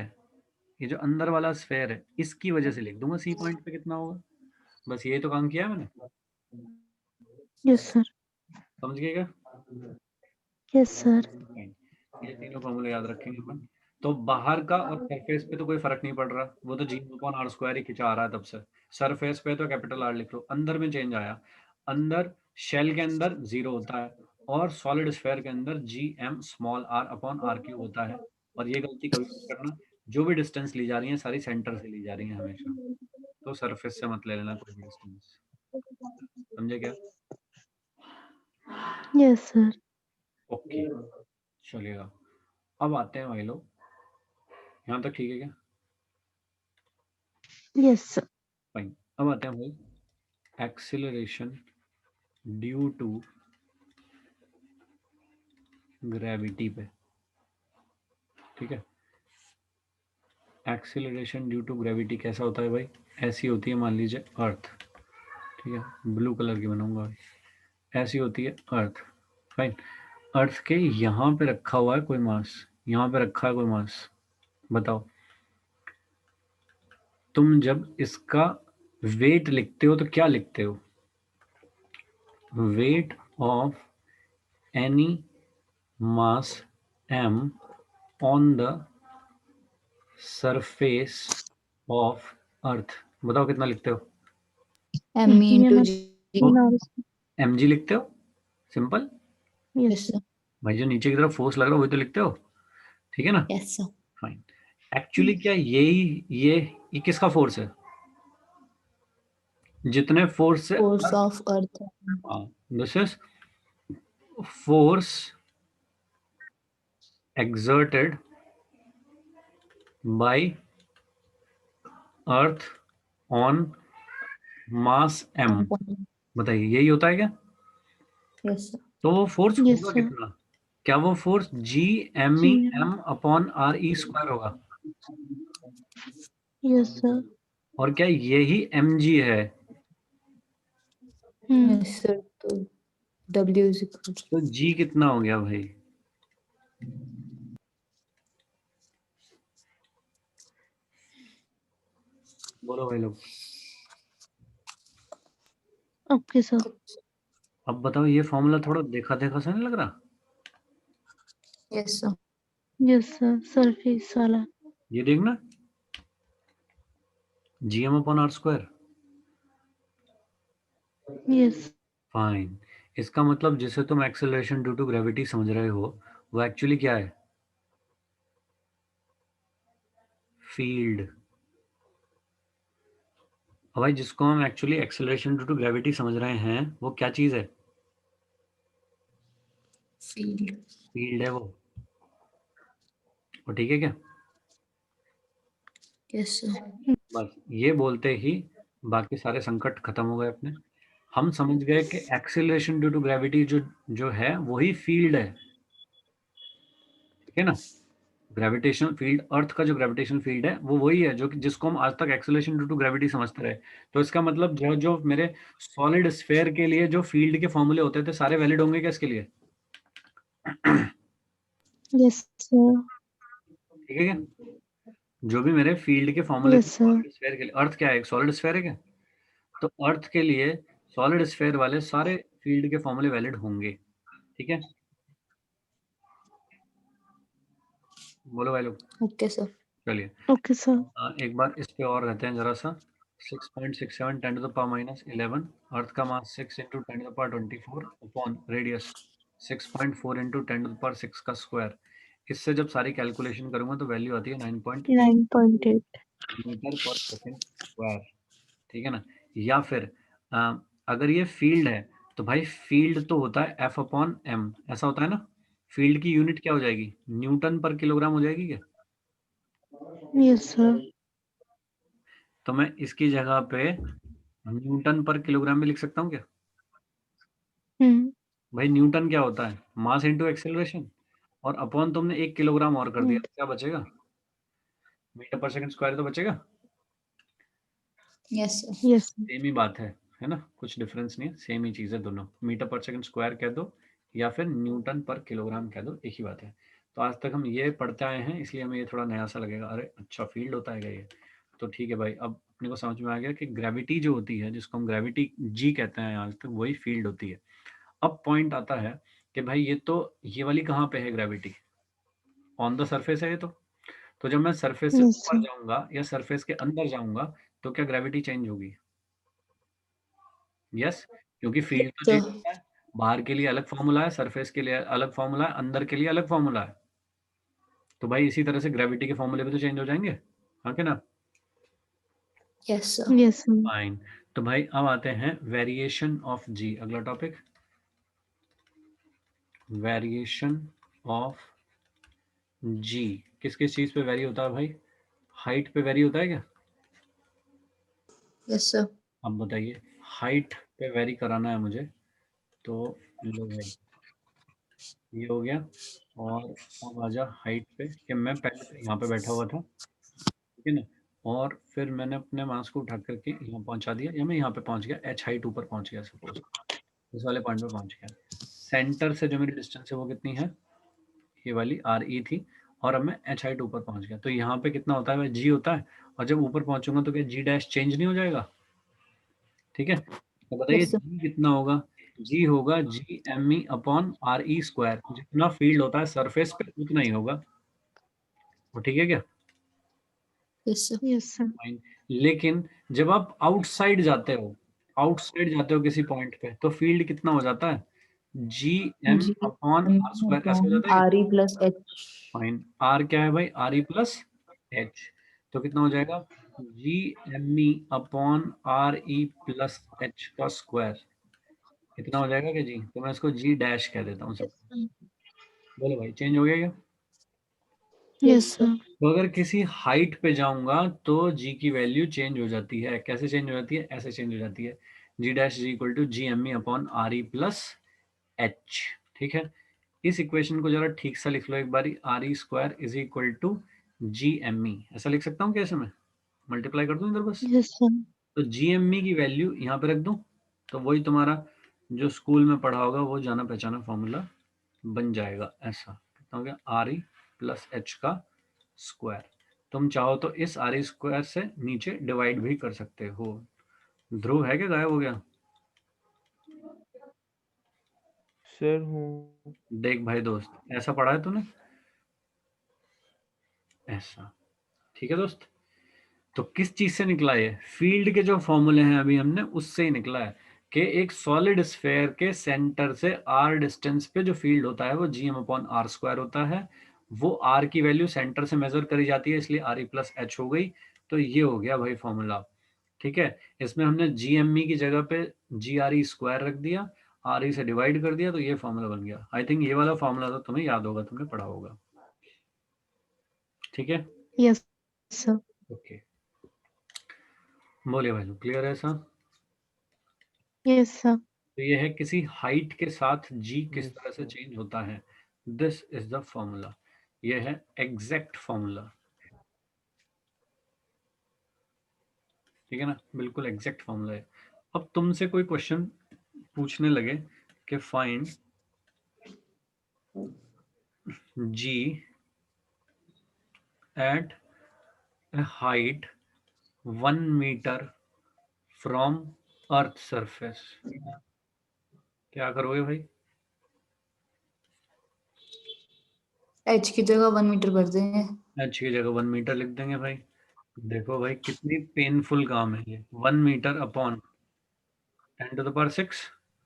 Speaker 1: ये जो अंदर वाला स्फेयर है, इसकी वजह से लिख दूंगा सी पॉइंट पे कितना होगा। बस यही तो काम किया है मैंने।
Speaker 3: Yes, sir.
Speaker 1: समझ गए क्या?
Speaker 3: Yes, sir.
Speaker 1: ये तीनों फॉर्मूले याद रखेंगे अपन। तो बाहर का और सरफेस पे तो कोई फर्क नहीं पड़ रहा, वो तो जी अपॉन आर स्क्वायर ही खिंचा आ रहा है तब से। सरफेस पे तो कैपिटल आर लिख लो। अंदर में चेंज आया, अंदर शेल के अंदर 0 होता है और सॉलिड स्फेयर के अंदर G M small R upon R cube होता है। और ये गलती कभी मत करना, जो भी डिस्टेंस ली जा रही है सारी सेंटर से ली जा रही है हमेशा, तो सरफेस से मत ले लेना कोई भी डिस्टेंस। समझे क्या?
Speaker 3: Yes, sir.
Speaker 1: ओके, चलेगा। अब आते हैं भाई लोग, यहाँ तक ठीक है क्या?
Speaker 3: Yes, sir.
Speaker 1: फाइन। अब आते हैं भाई एक्सीलरेशन ड्यू टू ग्रेविटी पे। ठीक है, एक्सीलरेशन ड्यू टू ग्रेविटी कैसा होता है भाई? ऐसी होती है, मान लीजिए अर्थ। ठीक है, ब्लू कलर की बनाऊंगा भाई। ऐसी होती है अर्थ। फाइन, अर्थ के यहाँ पे रखा हुआ है कोई मास, यहाँ पे रखा है कोई मास। बताओ, तुम जब इसका वेट लिखते हो तो क्या लिखते हो? Weight of any mass m on the surface of earth. बताओ कितना लिखते हो?
Speaker 2: M into
Speaker 3: GM
Speaker 2: G.
Speaker 3: upon R square.
Speaker 1: mg लिखते हो, simple.
Speaker 3: Yes,
Speaker 2: Yes,
Speaker 3: sir.
Speaker 2: sir.
Speaker 1: भाई जो नीचे की तरफ फोर्स लग रहा है वही तो लिखते हो। ठीक है ना?
Speaker 2: Yes, sir.
Speaker 1: फाइन। एक्चुअली क्या ये किसका फोर्स है? जितने फोर्स से
Speaker 2: Force of Earth.
Speaker 1: This is force exerted by earth on mass m।
Speaker 2: On point.
Speaker 1: बताइए यही होता है क्या?
Speaker 2: Yes, sir.
Speaker 1: तो वो फोर्स
Speaker 3: Yes,
Speaker 1: होगा
Speaker 3: sir.
Speaker 1: कितना? क्या वो force G M E
Speaker 3: GM.
Speaker 1: M upon R E square होगा?
Speaker 3: Yes, sir.
Speaker 1: और क्या यही एम जी है?
Speaker 2: Yes, sir. तो W is equal to.
Speaker 1: तो जी कितना हो गया भाई? बोलो भाई लोग।
Speaker 3: Okay, sir.
Speaker 1: अब बताओ, ये फॉर्मूला थोड़ा देखा देखा सा नहीं लग रहा?
Speaker 2: Yes, sir.
Speaker 3: Yes, sir. Surface वाला.
Speaker 1: ये देखना, G M upon R square.
Speaker 3: Yes.
Speaker 1: Fine. इसका मतलब जिसे तुम एक्सेलरेशन ड्यू टू ग्रेविटी समझ रहे हो वो एक्चुअली क्या है? फील्ड। भाई जिसको हम actually acceleration due to gravity समझ रहे हैं वो क्या चीज है?
Speaker 2: Field.
Speaker 1: फील्ड है वो। और ठीक है क्या?
Speaker 2: Yes, sir.
Speaker 1: बस ये बोलते ही बाकी सारे संकट खत्म हो गए अपने। हम समझ गए कि एक्सेलरेशन ड्यू टू ग्रेविटी जो जो है वही फील्ड है। ठीक है ना? ग्रेविटेशनल फील्ड, अर्थ का जो ग्रेविटेशनल फील्ड है वो वही है जो जिसको हम आज तक एक्सेलरेशन ड्यू टू ग्रेविटी समझते रहे। तो इसका मतलब जो जो मेरे सॉलिड स्फेयर के लिए जो फील्ड के फॉर्मूले होते थे सारे वैलिड होंगे क्या इसके लिए?
Speaker 3: Yes, sir.
Speaker 1: ठीक है क्या? जो भी मेरे फील्ड के फॉर्मूले
Speaker 3: Yes, sir.
Speaker 1: सॉलिड स्फीयर के लिए, अर्थ क्या है, एक सॉलिड स्फीयर है क्या, तो अर्थ के लिए सॉलिड स्फीयर वाले सारे फील्ड के फॉर्मूले वैलिड होंगे, ठीक है। बोलो भाई लोग,
Speaker 2: Okay, sir.
Speaker 1: चलिए
Speaker 3: Okay, sir.
Speaker 1: एक बार इस पे और रहते हैं जरा सा। 6.67 10 to the power minus 11, अर्थ का मास 6 into 10 to the power 24 upon radius 6.4 into 10 to the power 6 का स्क्वायर। इससे जब सारी कैलकुलेशन करूंगा तो वैल्यू आती है 9.8
Speaker 3: 9.8.
Speaker 1: मीटर पर सेकेंड स्क्वायर, ठीक है ना। या फिर अगर ये फील्ड है तो भाई फील्ड तो होता है F अपॉन एम, ऐसा होता है ना। फील्ड की यूनिट क्या हो जाएगी, न्यूटन पर किलोग्राम हो जाएगी क्या।
Speaker 3: Yes, sir.
Speaker 1: तो मैं इसकी जगह पे न्यूटन पर किलोग्राम भी लिख सकता हूँ क्या।
Speaker 3: Hmm.
Speaker 1: भाई न्यूटन क्या होता है, मास इनटू एक्सेलरेशन, और अपॉन तुमने 1 किलोग्राम और कर दिया, क्या बचेगा, मीटर पर सेकंड स्क्वायर तो बचेगा।
Speaker 2: Yes, sir.
Speaker 3: Yes, sir.
Speaker 1: Same ही बात है ना, कुछ डिफरेंस नहीं है, सेम ही चीज़ है दोनों, मीटर पर सेकंड स्क्वायर कह दो या फिर न्यूटन पर किलोग्राम कह दो, एक ही बात है। तो आज तक हम ये पढ़ते आए हैं, इसलिए हमें ये थोड़ा नया सा लगेगा, अरे अच्छा फील्ड होता है क्या ये। तो ठीक है भाई, अब अपने को समझ में आ गया कि ग्रेविटी जो होती है, जिसको हम ग्रेविटी जी कहते हैं आज तक, वही फील्ड होती है। अब पॉइंट आता है कि भाई ये वाली कहाँ पे है ग्रेविटी, ऑन द सरफेस है ये तो जब मैं सरफेस से
Speaker 3: Yes,
Speaker 1: ऊपर
Speaker 3: sir.
Speaker 1: जाऊंगा या सरफेस के अंदर जाऊंगा तो क्या ग्रेविटी चेंज होगी, यस, क्योंकि फील्ड तो चेंज
Speaker 2: So,
Speaker 1: होता है, बाहर के लिए अलग फॉर्मूला है, सरफेस के लिए अलग फॉर्मूला है, अंदर के लिए अलग फॉर्मूला है। तो भाई इसी तरह से ग्रेविटी के फॉर्मूले भी तो चेंज हो जाएंगे, हाँ कि ना।
Speaker 2: yes, sir.
Speaker 3: Yes, sir.
Speaker 1: Fine, तो भाई अब आते हैं वेरिएशन ऑफ जी, अगला टॉपिक, वेरिएशन ऑफ जी। किस किस चीज पे वेरी होता है भाई, हाइट पे वेरी होता है क्या।
Speaker 2: Yes, sir.
Speaker 1: अब बताइए, हाइट पे वेरी कराना है मुझे, तो लो भाई ये हो गया, और अब आजा हाइट पे, कि मैं पहले तो यहाँ पे बैठा हुआ था, ठीक है ना, और फिर मैंने अपने मास को उठा करके यहाँ पहुँचा दिया, या मैं यहाँ पे पहुँच गया, एच हाइट ऊपर पहुँच गया, सपोज इस वाले पॉइंट पे पहुँच गया। सेंटर से जो मेरी डिस्टेंस है वो कितनी है, ये वाली आर ई थी, और अब मैं एच हाइट ऊपर पहुँच गया, तो यहाँ पे कितना होता है, जी होता है, और जब ऊपर पहुँचूंगा तो क्या जी डैश चेंज नहीं हो जाएगा, ठीक है। तो बताइए
Speaker 2: Yes, sir.
Speaker 1: जी कितना होगा, जी होगा जी एम ई अपॉन आर ई स्क्वायर, जितना फील्ड होता है सरफेस पे उतना ही होगा, वो ठीक है क्या।
Speaker 2: Yes, sir.
Speaker 3: Yes, sir.
Speaker 1: Fine, लेकिन जब आप आउटसाइड जाते हो, आउटसाइड जाते हो किसी पॉइंट पे, तो फील्ड कितना हो जाता है, G M
Speaker 2: G
Speaker 1: upon
Speaker 2: M
Speaker 1: R square, ऐसा हो
Speaker 2: upon
Speaker 1: जाता है क्या।
Speaker 2: RE plus H.
Speaker 1: Fine, R क्या है भाई, आर ई प्लस एच, तो कितना हो जाएगा, जी एम ई अपॉन आर ई प्लस एच का स्क्वायर, इतना हो जाएगा क्या जी, तो मैं इसको जी डैश कह देता हूँ सब। बोलो भाई चेंज हो गया क्या।
Speaker 3: Yes,
Speaker 2: Yes, sir.
Speaker 3: sir.
Speaker 1: तो अगर किसी हाइट पे जाऊंगा तो जी की वैल्यू चेंज हो जाती है, कैसे चेंज हो जाती है, ऐसे चेंज हो जाती है, g dash g equal to ji M E upon R E plus h, ठीक है। इस इक्वेशन को जरा ठीक सा लिख लो एक बारी, R E square is equal to ji M E, ऐसा लिख सकता हूँ कैसे, मैं मल्टीप्लाई कर दूं इधर बस,
Speaker 3: Yes, sir.
Speaker 1: तो जी एम ई की वैल्यू यहाँ पे रख दूं, तो वही तुम्हारा जो स्कूल में पढ़ा होगा वो जाना पहचाना फॉर्मूला बन जाएगा, ऐसा कितना हो गया, आर ई प्लस एच का स्क्वायर। तुम चाहो तो इस आर ई स्क्वायर से नीचे डिवाइड भी कर सकते हो। ध्रुव है क्या, गायब हो गया,
Speaker 4: सर हूँ।
Speaker 1: देख भाई दोस्त, ऐसा पढ़ा है तूने, ऐसा, ठीक है दोस्त। तो किस चीज से निकला ये, फील्ड के जो फॉर्मूले हैं अभी हमने उससे ही निकला है, कि एक सॉलिड स्फेयर के सेंटर से आर डिस्टेंस पे जो फील्ड होता है वो G M upon R square होता है, वो आर की वैल्यू सेंटर से मेजर करी जाती है, इसलिए आर ई प्लस एच हो गई। तो ये हो गया भाई फॉर्मूला, ठीक है। इसमें हमने जी एम ई की जगह पे जी आर ई स्क्वायर रख दिया, आर ई से डिवाइड कर दिया, तो ये फॉर्मूला बन गया। आई थिंक ये वाला फॉर्मूला तो तुम्हें याद होगा, तुमने पढ़ा होगा, ठीक है।
Speaker 3: Yes, sir.
Speaker 1: ओके, बोलिए भाई, क्लियर है सर।
Speaker 3: Yes, sir.
Speaker 1: तो ये है किसी हाइट के साथ जी किस
Speaker 4: यस
Speaker 1: तरह से
Speaker 4: सर।
Speaker 1: चेंज होता है, दिस इज द फॉर्मूला, ये है एग्जैक्ट फॉर्मूला, ठीक है ना, बिल्कुल एग्जैक्ट फॉर्मूला है। अब तुमसे कोई क्वेश्चन पूछने लगे कि find G at a height 1 meter from earth surface, क्या करोगे भाई?
Speaker 2: h की जगह 1 मीटर भर देंगे।
Speaker 1: h की जगह 1 मीटर लिख देंगे भाई। देखो भाई कितनी पेनफुल काम है ये, 1 मीटर अपॉन 10⁶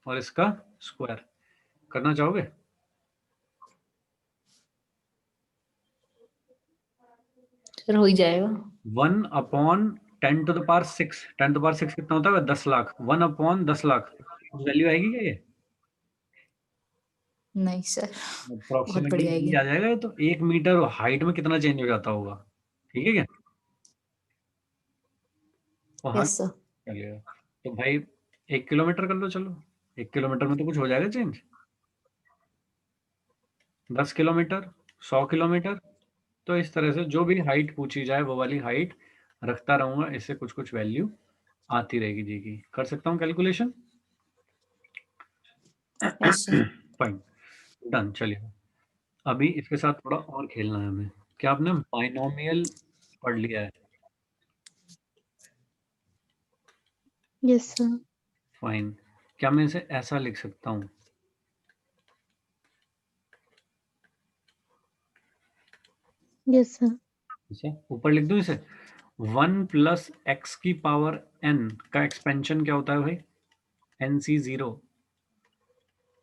Speaker 1: और इसका स्क्वायर। करना चाहोगे?
Speaker 2: सर हो ही जाएगा।
Speaker 1: 1 अपॉन 10⁶, 10⁶ कितना होता है? 10 लाख। 1 अपॉन 10 लाख, वैल्यू आएगी क्या ये?
Speaker 2: नहीं सर, बहुत
Speaker 1: अप्रोक्सीमेटली
Speaker 2: बढ़िया
Speaker 1: जी
Speaker 2: आएगी।
Speaker 1: आ जाएगा ये तो। 1 मीटर हाइट में कितना चेंज हो जाता होगा, ठीक है क्या? वहां
Speaker 2: यस सर।
Speaker 1: चलेगा। तो भाई 1 किलोमीटर कर लो, चलो 1 किलोमीटर में तो कुछ हो जाएगा चेंज। 10 kilometre, 100 kilometre. तो इस तरह से जो भी हाइट पूछी जाए वो वाली हाइट रखता रहूंगा, इससे कुछ कुछ वैल्यू आती रहेगी जी की। कर सकता हूँ calculation?
Speaker 2: Yes sir.
Speaker 1: Fine, done. चलिए अभी इसके साथ थोड़ा और खेलना है हमें। क्या आपने बाइनोमियल पढ़ लिया है?
Speaker 3: Yes, sir.
Speaker 1: फाइन। क्या मैं इसे ऐसा लिख सकता हूँ?
Speaker 3: Yes, sir.
Speaker 1: इसे ऊपर लिख दूं इसे। 1 प्लस एक्स की पावर n का एक्सपेंशन क्या होता है भाई? nc0,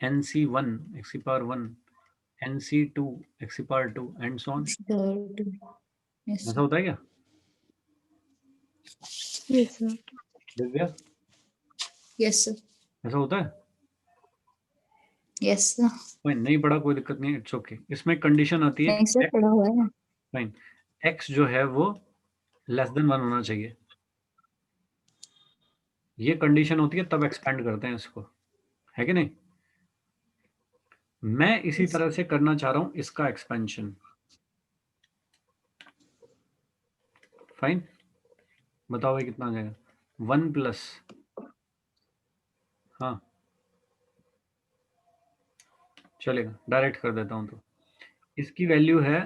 Speaker 1: nc1 एक्स की पावर 1, nc2 एक्स की power 2 and so on.
Speaker 2: Yes
Speaker 1: ऐसा होता है क्या
Speaker 3: Yes, sir.
Speaker 1: Divya?
Speaker 2: Yes sir.
Speaker 1: ऐसा होता है?
Speaker 2: Yes sir.
Speaker 1: कोई नहीं पढ़ा, कोई दिक्कत नहीं, इट्स ओके। इसमें कंडीशन आती है
Speaker 2: नहीं सर, पढ़ा हुआ है।
Speaker 1: फाइन, x जो है वो लेस देन 1 होना चाहिए। ये कंडीशन होती है तब एक्सपेंड करते हैं इसको, है कि नहीं? मैं इसी तरह से करना चाह रहा हूं इसका एक्सपेंशन। फाइन, बताओ भाई कितना आ जाएगा? 1 प्लस, हाँ चलेगा, डायरेक्ट कर देता हूं। तो इसकी वैल्यू है,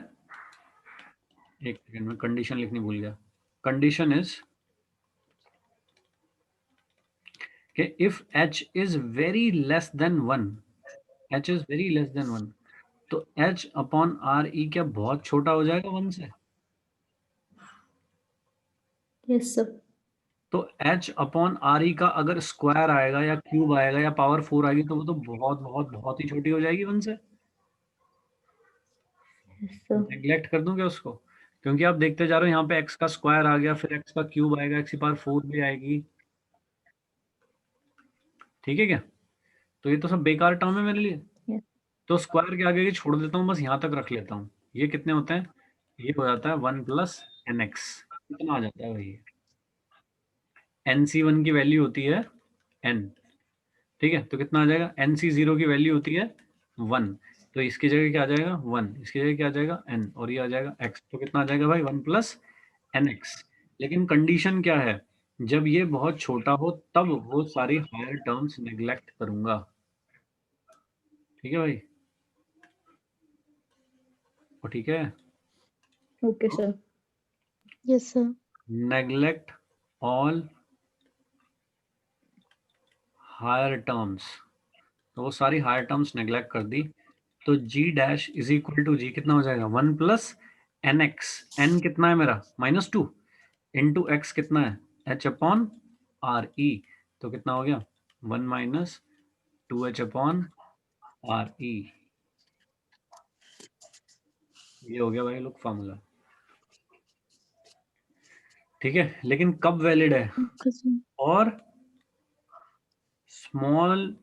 Speaker 1: एक सेकेंड में कंडीशन लिखनी भूल गया। कंडीशन इज कि if h is very less than 1, h is very less than 1, तो h अपॉन आर ई क्या बहुत छोटा हो जाएगा 1 से?
Speaker 2: Yes sir.
Speaker 1: तो h अपॉन आर ई का अगर स्क्वायर आएगा या क्यूब आएगा या पावर 4 आएगी तो वो तो बहुत बहुत बहुत ही छोटी हो जाएगी 1 से।
Speaker 2: Yes sir.
Speaker 1: नेग्लेक्ट कर दूं क्या उसको? क्योंकि आप देखते जा रहे हो यहाँ पे x का स्क्वायर आ गया, फिर x का क्यूब आएगा, x की पावर 4 भी आएगी, ठीक है क्या? तो ये तो सब बेकार टर्म है मेरे लिए।
Speaker 2: Yes.
Speaker 1: तो स्क्वायर के आगे ये छोड़ देता हूँ, बस यहाँ तक रख लेता हूँ। ये कितने होते हैं? ये हो जाता है 1 प्लस एन एक्स। कितना आ जाता है भाई? NC1 की वैल्यू होती है n, ठीक है? तो कितना आ जाएगा? NC0 की वैल्यू होती है 1, तो इसकी जगह क्या आ जाएगा? 1, इसकी जगह क्या आ जाएगा? n, और ये आ जाएगा x। तो कितना आ जाएगा भाई? 1 प्लस एन एक्स। लेकिन कंडीशन क्या है? जब ये बहुत छोटा हो तब वो सारी हायर टर्म्स नेग्लेक्ट करूंगा, ठीक है भाई? और ठीक है,
Speaker 2: okay sir.
Speaker 3: Yes, sir.
Speaker 1: Neglect all higher terms. तो वो सारी हायर टर्म्स नेग्लेक्ट कर दी, तो g dash is equal to g कितना हो जाएगा? 1 प्लस एन एक्स। एन कितना है मेरा? -2 इंटू एक्स कितना है? h upon R E. तो कितना हो गया? 1 माइनस 2h अपॉन आर ई। ये हो गया भाई लोग फॉर्मूला, ठीक है? लेकिन कब वैलिड है?
Speaker 3: Okay, sir.
Speaker 1: और स्मॉल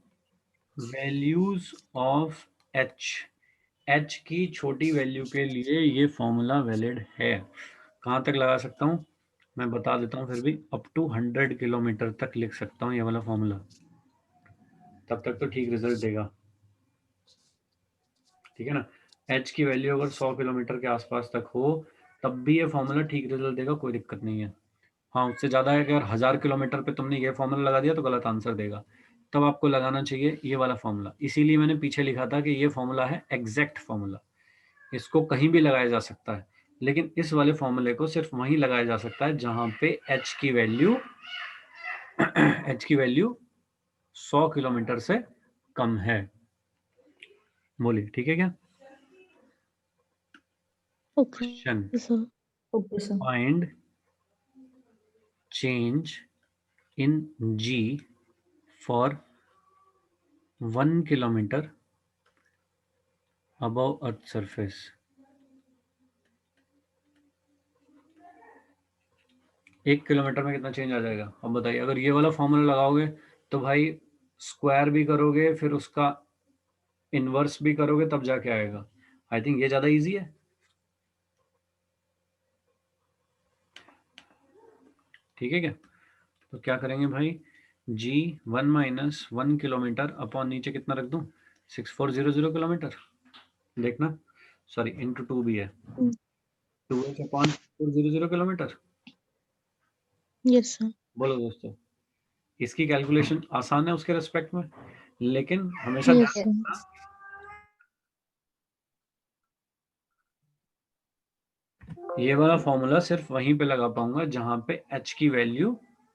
Speaker 1: वैल्यूज ऑफ h की छोटी वैल्यू के लिए ये फॉर्मूला वैलिड है। कहाँ तक लगा सकता हूँ मैं बता देता हूँ, फिर भी अप टू 100 किलोमीटर तक लिख सकता हूँ ये वाला फॉर्मूला, तब तक तो ठीक रिजल्ट देगा, ठीक है ना? h की वैल्यू अगर 100 किलोमीटर के आसपास तक हो तब भी ये फॉर्मूला ठीक रिजल्ट देगा, कोई दिक्कत नहीं है। हाँ, उससे ज़्यादा है कि अगर 1000 किलोमीटर पे तुमने ये फॉर्मूला लगा दिया तो गलत आंसर देगा, तब आपको लगाना चाहिए ये वाला फॉर्मूला। इसीलिए मैंने पीछे लिखा था कि ये फॉर्मूला है एग्जैक्ट फॉर्मूला, इसको कहीं भी लगाया जा सकता है, लेकिन इस वाले फॉर्मूले को सिर्फ वहीं लगाया जा सकता है जहां पे h की वैल्यू 100 किलोमीटर से कम है। बोलिए ठीक है क्या?
Speaker 3: Okay,
Speaker 1: question,
Speaker 3: sir.
Speaker 2: Okay, sir.
Speaker 1: find change in g for 1 kilometer above earth surface। 1 kilometre में कितना चेंज आ जाएगा? अब बताइए। अगर ये वाला फॉर्मूला लगाओगे तो भाई स्क्वायर भी करोगे फिर उसका इनवर्स भी करोगे तब जाके आएगा। आई थिंक ये ज्यादा इजी है। ठीक है क्या? तो क्या करेंगे भाई, जी 1 माइनस 1 किलोमीटर अपॉन नीचे कितना रख दूं, 6400 किलोमीटर। देखना, सॉरी इंटू 2 भी है,
Speaker 3: Mm.
Speaker 1: 2h upon 6400 kilometre.
Speaker 3: Yes, sir.
Speaker 1: बोलो दोस्तों, इसकी कैलकुलेशन आसान है उसके रेस्पेक्ट में, लेकिन हमेशा
Speaker 3: Yes,
Speaker 1: ध्यान
Speaker 3: sir.
Speaker 1: रखना, ये वाला फॉर्मूला सिर्फ वहीं पे लगा पाऊंगा जहां पे h की वैल्यू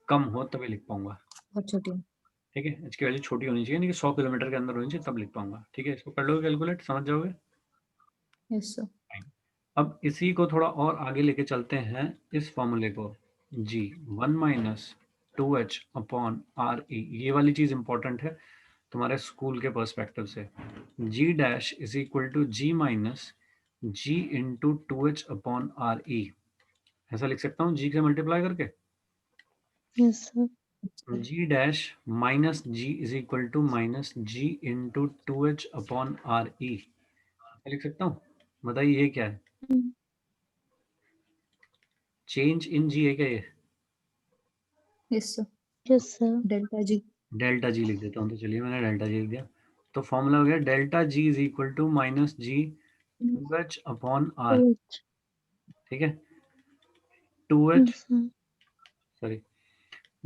Speaker 1: कम हो तभी लिख पाऊंगा।
Speaker 2: बहुत छोटी है।
Speaker 1: ठीक है, h की वैल्यू छोटी होनी चाहिए, नहीं कि 100 किलोमीटर के अंदर होनी चाहिए तब लिख पाऊंगा। ठीक है, इसको कर लोगे कैलकुलेट, समझ जाओगे।
Speaker 2: Yes, sir.
Speaker 1: अब इसी को थोड़ा और आगे लेके चलते हैं, इस फॉर्मूले को, जी 1 माइनस 2h अपॉन आर ई, ये वाली चीज इंपॉर्टेंट है तुम्हारे स्कूल के पर्सपेक्टिव से। G dash is equal to g minus ji into 2h upon R e, ऐसा लिख सकता हूँ जी से मल्टीप्लाई करके।
Speaker 3: Yes, sir.
Speaker 1: G dash minus G is equal to minus ji into 2h upon R E, लिख सकता हूँ। बताइए ये क्या है?
Speaker 3: Mm.
Speaker 1: चेंज इन जी है क्या ये?
Speaker 2: Yes, sir.
Speaker 3: Yes, sir.
Speaker 2: Delta G.
Speaker 1: Delta G लिख देता हूँ, तो चलिए मैंने डेल्टा जी लिख दिया। तो फॉर्मूला हो गया delta g is equal to minus g two h upon R.
Speaker 3: Correct.
Speaker 1: ठीक है, 2h,
Speaker 3: Yes, sir.
Speaker 1: Sorry,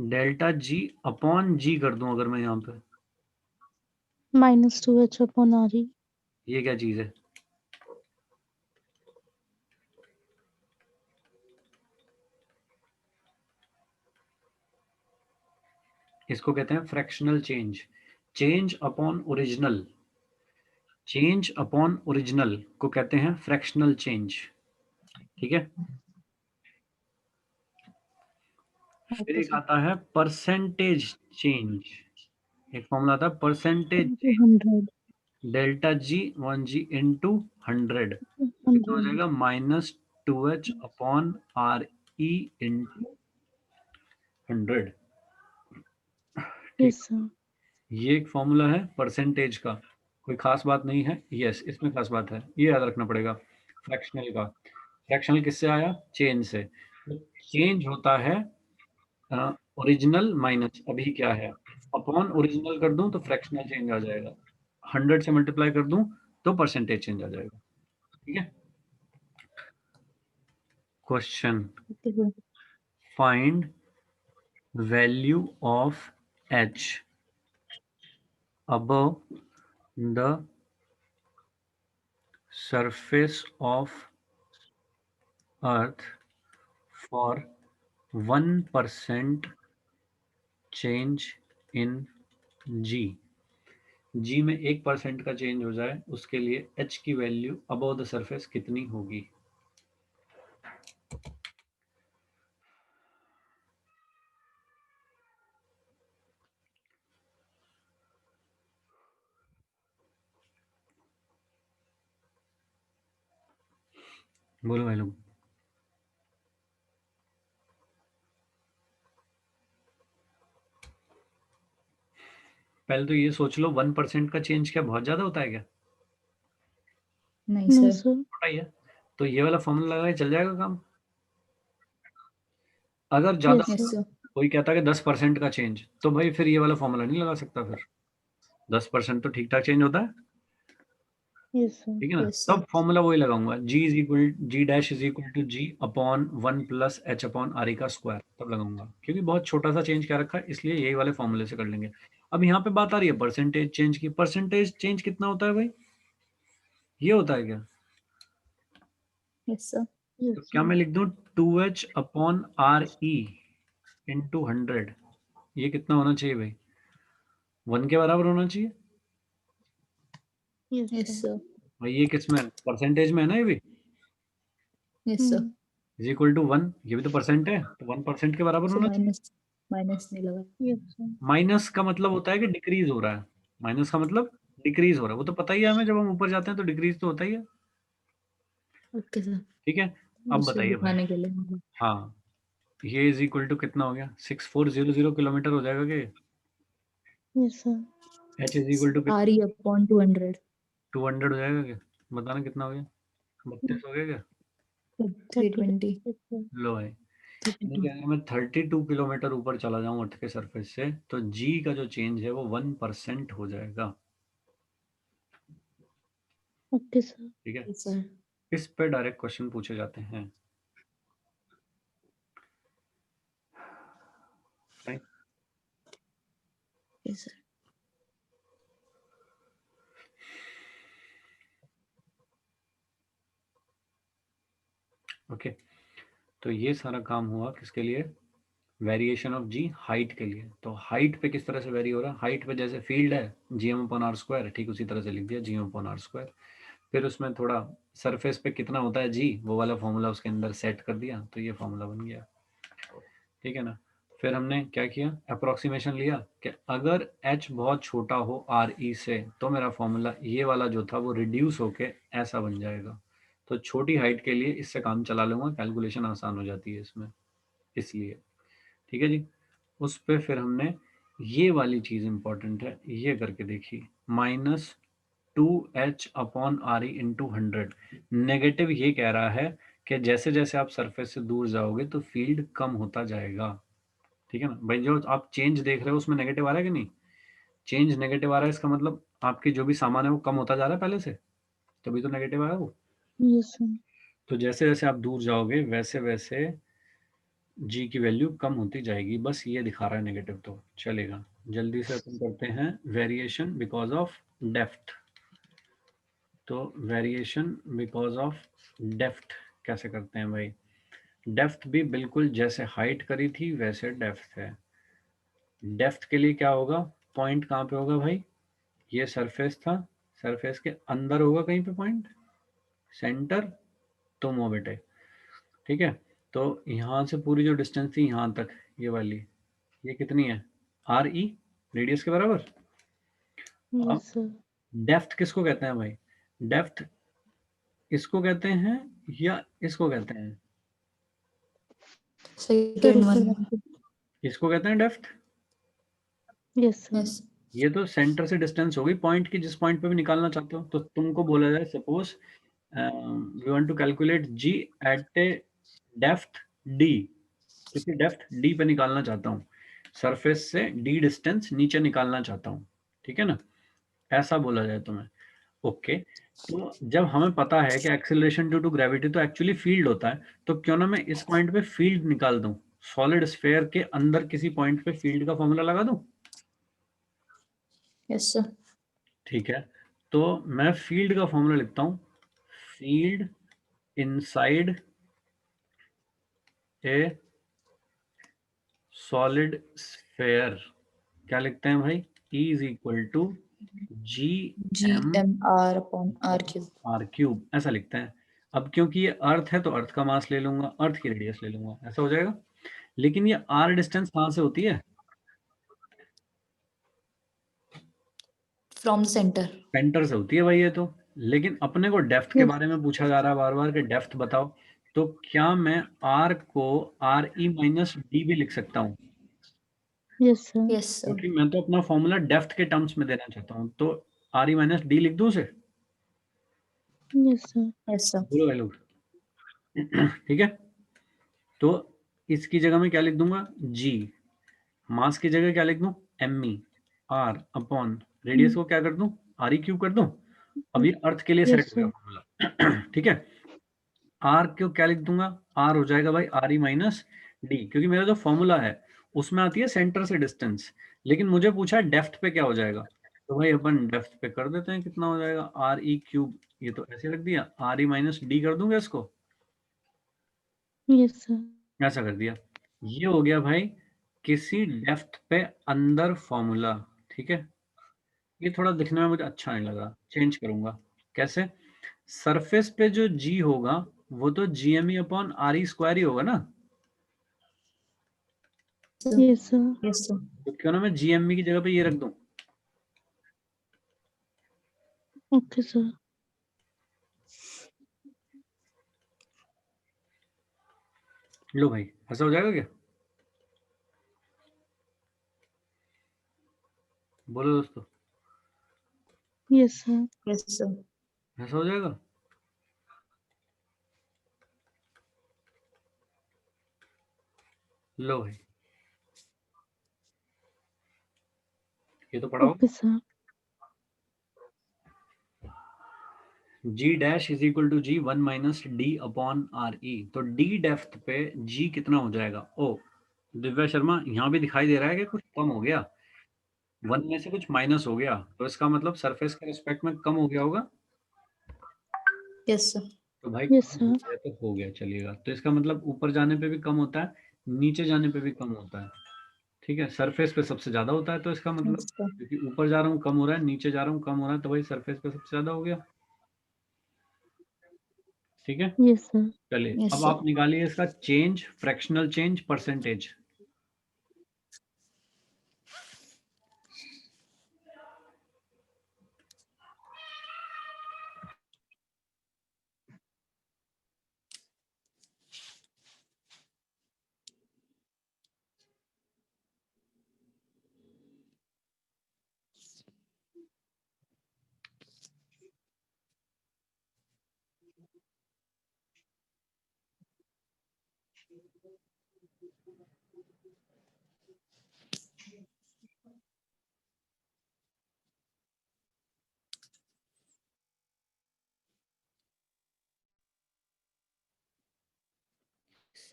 Speaker 1: delta g upon g कर दूं अगर मैं यहाँ पे,
Speaker 3: Minus 2h upon RE.
Speaker 1: ये क्या चीज है? इसको कहते हैं fractional change, change upon original, change upon original को कहते हैं फ्रैक्शनल चेंज। ठीक है, फिर
Speaker 2: Okay,
Speaker 1: एक
Speaker 2: sir.
Speaker 1: आता है परसेंटेज चेंज, एक फॉर्मूला आता है percentage,
Speaker 3: Into 100.
Speaker 1: Delta G 1g into 100, कितना हो
Speaker 3: 100.
Speaker 1: जाएगा, minus 2h upon R E into 100। ठीक,
Speaker 3: Yes, sir.
Speaker 1: ये एक फॉर्मूला है परसेंटेज का, कोई खास बात नहीं है। यस, इसमें खास बात है, ये याद रखना पड़ेगा फ्रैक्शनल का। फ्रैक्शनल किससे आया? चेंज से। चेंज होता है ओरिजिनल माइनस अभी क्या है, अपॉन ओरिजिनल कर दूं तो फ्रैक्शनल चेंज आ जाएगा, 100 से मल्टीप्लाई कर दूं तो परसेंटेज चेंज आ जाएगा। ठीक है, question,
Speaker 2: Okay, sir.
Speaker 1: find value of h above the surface of earth for 1% change in g। g में 1% का चेंज हो जाए उसके लिए h की वैल्यू अबव द सरफेस कितनी होगी? बोलो भाई लोग। पहले तो ये सोच लो 1% का चेंज क्या बहुत ज्यादा होता है क्या?
Speaker 2: नहीं,
Speaker 3: No,
Speaker 2: sir.
Speaker 3: sir.
Speaker 1: छोटा ही है, तो ये वाला फॉर्मूला लगा के चल जाएगा काम। अगर ज्यादा
Speaker 3: Yes,
Speaker 2: Yes,
Speaker 3: sir.
Speaker 2: sir.
Speaker 1: कोई कहता है कि 10% का चेंज, तो भाई फिर ये वाला फॉर्मूला नहीं लगा सकता, फिर 10% तो ठीक ठाक चेंज होता है।
Speaker 3: Yes, sir.
Speaker 1: ठीक है ना,
Speaker 2: Yes, sir.
Speaker 1: तब फॉर्मूला वही लगाऊंगा, g is equal, g dash is equal to g upon 1 plus h upon R e का स्क्वायर, तब लगाऊंगा, क्योंकि बहुत छोटा सा चेंज क्या रखा है, इसलिए यही वाले फॉर्मूले से कर लेंगे। अब यहाँ पे बात आ रही है परसेंटेज चेंज की। परसेंटेज चेंज कितना होता है भाई, ये होता है क्या?
Speaker 2: Yes, sir.
Speaker 3: Yes,
Speaker 1: तो क्या
Speaker 3: sir.
Speaker 1: मैं लिख दूं 2h upon R E into 100? ये कितना होना चाहिए भाई? 1 के बराबर होना चाहिए
Speaker 3: Yes,
Speaker 2: Yes,
Speaker 3: sir.
Speaker 2: sir.
Speaker 1: भाई। ये किस में है? परसेंटेज में है ना ये भी।
Speaker 2: Yes, sir.
Speaker 1: Is equal to 1, ये भी तो परसेंट है, तो 1% के बराबर
Speaker 2: So
Speaker 1: होना चाहिए।
Speaker 2: minus नहीं लगा.
Speaker 3: Yes, sir.
Speaker 1: माइनस का मतलब होता है कि डिक्रीज हो रहा है, माइनस का मतलब डिक्रीज हो रहा है, वो तो पता ही है हमें, जब हम ऊपर जाते हैं तो डिक्रीज तो होता ही है।
Speaker 2: Okay, sir.
Speaker 1: ठीक है, अब
Speaker 2: उसे
Speaker 1: बताइए भाई।
Speaker 2: दिखाने के लिए होगा.
Speaker 1: हाँ, ये इज इक्वल टू कितना हो गया? 6400 किलोमीटर हो जाएगा कि
Speaker 3: Yes, sir.
Speaker 1: H is equal to
Speaker 2: RE upon 200.
Speaker 1: 200 हो जाएगा क्या? बताना कितना हो गया? 32 हो गया क्या?
Speaker 2: 320.
Speaker 3: Yes, sir.
Speaker 1: लो भाई,
Speaker 2: 32.
Speaker 1: लेकिन अगर मैं 32 किलोमीटर ऊपर चला जाऊं अर्थ के सरफेस से, तो जी का जो चेंज है वो 1% हो जाएगा।
Speaker 3: Okay, sir.
Speaker 1: ठीक है,
Speaker 2: Yes, sir.
Speaker 1: इस पे डायरेक्ट क्वेश्चन पूछे जाते हैं। Right?
Speaker 2: Yes, sir.
Speaker 1: ओके, तो ये सारा काम हुआ किसके लिए? वेरिएशन ऑफ जी हाइट के लिए। तो हाइट पे किस तरह से वेरी हो रहा है? हाइट पे जैसे फील्ड है जीएम अपॉन आर स्क्वायर, ठीक उसी तरह से लिख दिया जीएम अपॉन आर स्क्वायर। फिर उसमें थोड़ा सरफेस पे कितना होता है जी, वो वाला फॉर्मूला उसके अंदर सेट कर दिया, तो ये फॉर्मूला बन गया। ठीक है ना। फिर हमने क्या किया? अप्रोक्सीमेशन लिया कि अगर h बहुत छोटा हो आर ई से, तो मेरा फॉर्मूला ये वाला जो था वो रिड्यूस होके ऐसा बन जाएगा। तो छोटी हाइट के लिए इससे काम चला लूँगा, कैलकुलेशन आसान हो जाती है इसमें, इसलिए। ठीक है जी। उस पे फिर हमने ये वाली चीज़ इंपॉर्टेंट है, ये करके देखी, -2h upon R E into 100। Negative ये कह रहा है कि जैसे जैसे आप सरफेस से दूर जाओगे तो फील्ड कम होता जाएगा। ठीक है ना भाई, जो आप चेंज देख रहे हो उसमें नेगेटिव आ रहा है कि नहीं? चेंज नेगेटिव आ रहा है, इसका मतलब आपके जो भी सामान है वो कम होता जा रहा है पहले से, तभी तो नेगेटिव आया वो।
Speaker 3: Yes, sir.
Speaker 1: तो जैसे जैसे आप दूर जाओगे वैसे वैसे जी की वैल्यू कम होती जाएगी, बस ये दिखा रहा है नेगेटिव, तो चलेगा। जल्दी से अपन करते हैं वेरिएशन बिकॉज ऑफ डेप्थ। तो वेरिएशन बिकॉज ऑफ डेप्थ कैसे करते हैं भाई? डेप्थ भी बिल्कुल जैसे हाइट करी थी वैसे डेप्थ है। डेप्थ के लिए क्या होगा? पॉइंट कहाँ पे होगा भाई? ये सरफेस था, सरफेस के अंदर होगा कहीं पे पॉइंट, सेंटर। तुम हो बेटे, ठीक है। तो यहाँ से पूरी जो डिस्टेंस थी यहाँ तक, ये वाली, ये कितनी है? आर ई, रेडियस के बराबर। अब
Speaker 3: Yes, sir.
Speaker 1: डेप्थ किसको कहते हैं भाई? डेप्थ इसको कहते हैं या इसको कहते हैं?
Speaker 3: Sir,
Speaker 2: Second
Speaker 3: ऊपर
Speaker 2: one.
Speaker 3: वाले.
Speaker 1: इसको कहते हैं डेप्थ।
Speaker 3: Yes, sir.
Speaker 2: Yes.
Speaker 1: ये तो सेंटर से डिस्टेंस होगी पॉइंट की, जिस पॉइंट पे भी निकालना चाहते हो। तो तुमको बोला जाए suppose we want to calculate G at a depth D, किसी डेप्थ डी पे निकालना चाहता हूँ, सरफेस से डी डिस्टेंस नीचे निकालना चाहता हूँ। ठीक है ना, ऐसा बोला जाए तुम्हें। ओके, तो जब हमें पता है कि एक्सेलरेशन ड्यू टू ग्रेविटी तो एक्चुअली फील्ड होता है, तो क्यों ना मैं इस पॉइंट पे फील्ड निकाल दूं, सॉलिड स्फीयर के अंदर किसी पॉइंट पे फील्ड का फॉर्मूला लगा दूं।
Speaker 2: Yes, sir.
Speaker 1: ठीक है, तो मैं फील्ड का फॉर्मूला लिखता हूं, field inside a solid sphere. क्या लिखते हैं भाई? E is equal to ji M
Speaker 2: GMR upon R cube.
Speaker 1: R cube, ऐसा लिखते हैं। अब क्योंकि ये अर्थ है तो अर्थ का मास ले लूंगा, अर्थ की रेडियस ले लूंगा, ऐसा हो जाएगा। लेकिन ये आर डिस्टेंस कहाँ से होती है?
Speaker 2: From the center.
Speaker 1: सेंटर से होती है भाई ये तो। लेकिन अपने को डेप्थ के
Speaker 3: Yes.
Speaker 1: बारे में पूछा जा रहा है बार बार कि डेप्थ बताओ, तो क्या मैं आर को आर ई माइनस डी भी लिख सकता हूँ?
Speaker 3: Yes, sir.
Speaker 2: Yes, sir.
Speaker 1: क्योंकि मैं तो अपना फॉर्मूला डेप्थ के टर्म्स में देना चाहता हूँ, तो आर ई माइनस डी लिख दूँ उसे।
Speaker 3: Yes, sir.
Speaker 2: Yes, sir.
Speaker 1: बोलो भाई लोग। ठीक है, तो इसकी जगह में क्या लिख दूंगा? जी। मास की जगह क्या लिख दूं? M E. R upon radius को क्या कर दूं? आर ई क्यूब कर दूं। अब ये अर्थ के लिए
Speaker 3: Yes,
Speaker 1: सेट हो गया
Speaker 3: sir.
Speaker 1: फॉर्मूला। ठीक है, आर क्यों क्या लिख दूंगा? आर हो जाएगा भाई आर ई माइनस डी, क्योंकि मेरा जो फॉर्मूला है उसमें आती है सेंटर से डिस्टेंस, लेकिन मुझे पूछा है डेप्थ पे क्या हो जाएगा। तो भाई अपन डेप्थ पे कर देते हैं, कितना हो जाएगा? आर ई क्यूब, ये तो ऐसे रख दिया, आर ई माइनस डी कर दूंगा इसको।
Speaker 3: Yes, sir.
Speaker 1: ऐसा कर दिया। ये हो गया भाई किसी डेप्थ पे अंदर फॉर्मूला, ठीक है। ये थोड़ा दिखने में मुझे अच्छा नहीं लगा, चेंज करूंगा। कैसे? सरफेस पे जो जी होगा वो तो GME अपॉन RE स्क्वायर ही होगा ना,
Speaker 3: Yes, sir.
Speaker 2: Yes, sir.
Speaker 1: तो क्यों ना मैं GME की जगह पे ये रख दूं।
Speaker 3: Okay, sir.
Speaker 1: लो भाई, ऐसा हो जाएगा क्या? बोलो दोस्तों,
Speaker 3: Yes, sir.
Speaker 2: Yes, sir.
Speaker 1: ऐसा हो जाएगा? लो भाई, ये तो पढ़ाओ।
Speaker 3: Okay, sir.
Speaker 1: G dash is equal to G 1 minus D upon RE। तो D डेप्थ पे G कितना हो जाएगा? ओ दिव्या शर्मा, यहाँ भी दिखाई दे रहा है कि कुछ कम हो गया, 1 में से कुछ माइनस हो गया, तो इसका मतलब सरफेस के रिस्पेक्ट में कम हो गया होगा।
Speaker 2: Yes, sir.
Speaker 1: तो भाई
Speaker 3: Yes,
Speaker 1: कम हो
Speaker 3: sir.
Speaker 1: गया तो हो गया, चलिएगा। तो इसका मतलब ऊपर जाने पे भी कम होता है, नीचे जाने पे भी कम होता है, ठीक है। सरफेस पे सबसे ज्यादा होता है, तो इसका मतलब
Speaker 2: Yes, sir.
Speaker 1: क्योंकि ऊपर जा रहा हूँ कम हो रहा है, नीचे जा रहा हूँ कम हो रहा है, तो भाई सरफेस पे सबसे ज्यादा हो गया, ठीक है।
Speaker 3: Yes, sir.
Speaker 1: चलिए
Speaker 2: Yes,
Speaker 1: अब
Speaker 2: sir.
Speaker 1: आप निकालिए इसका change, fractional change, percentage.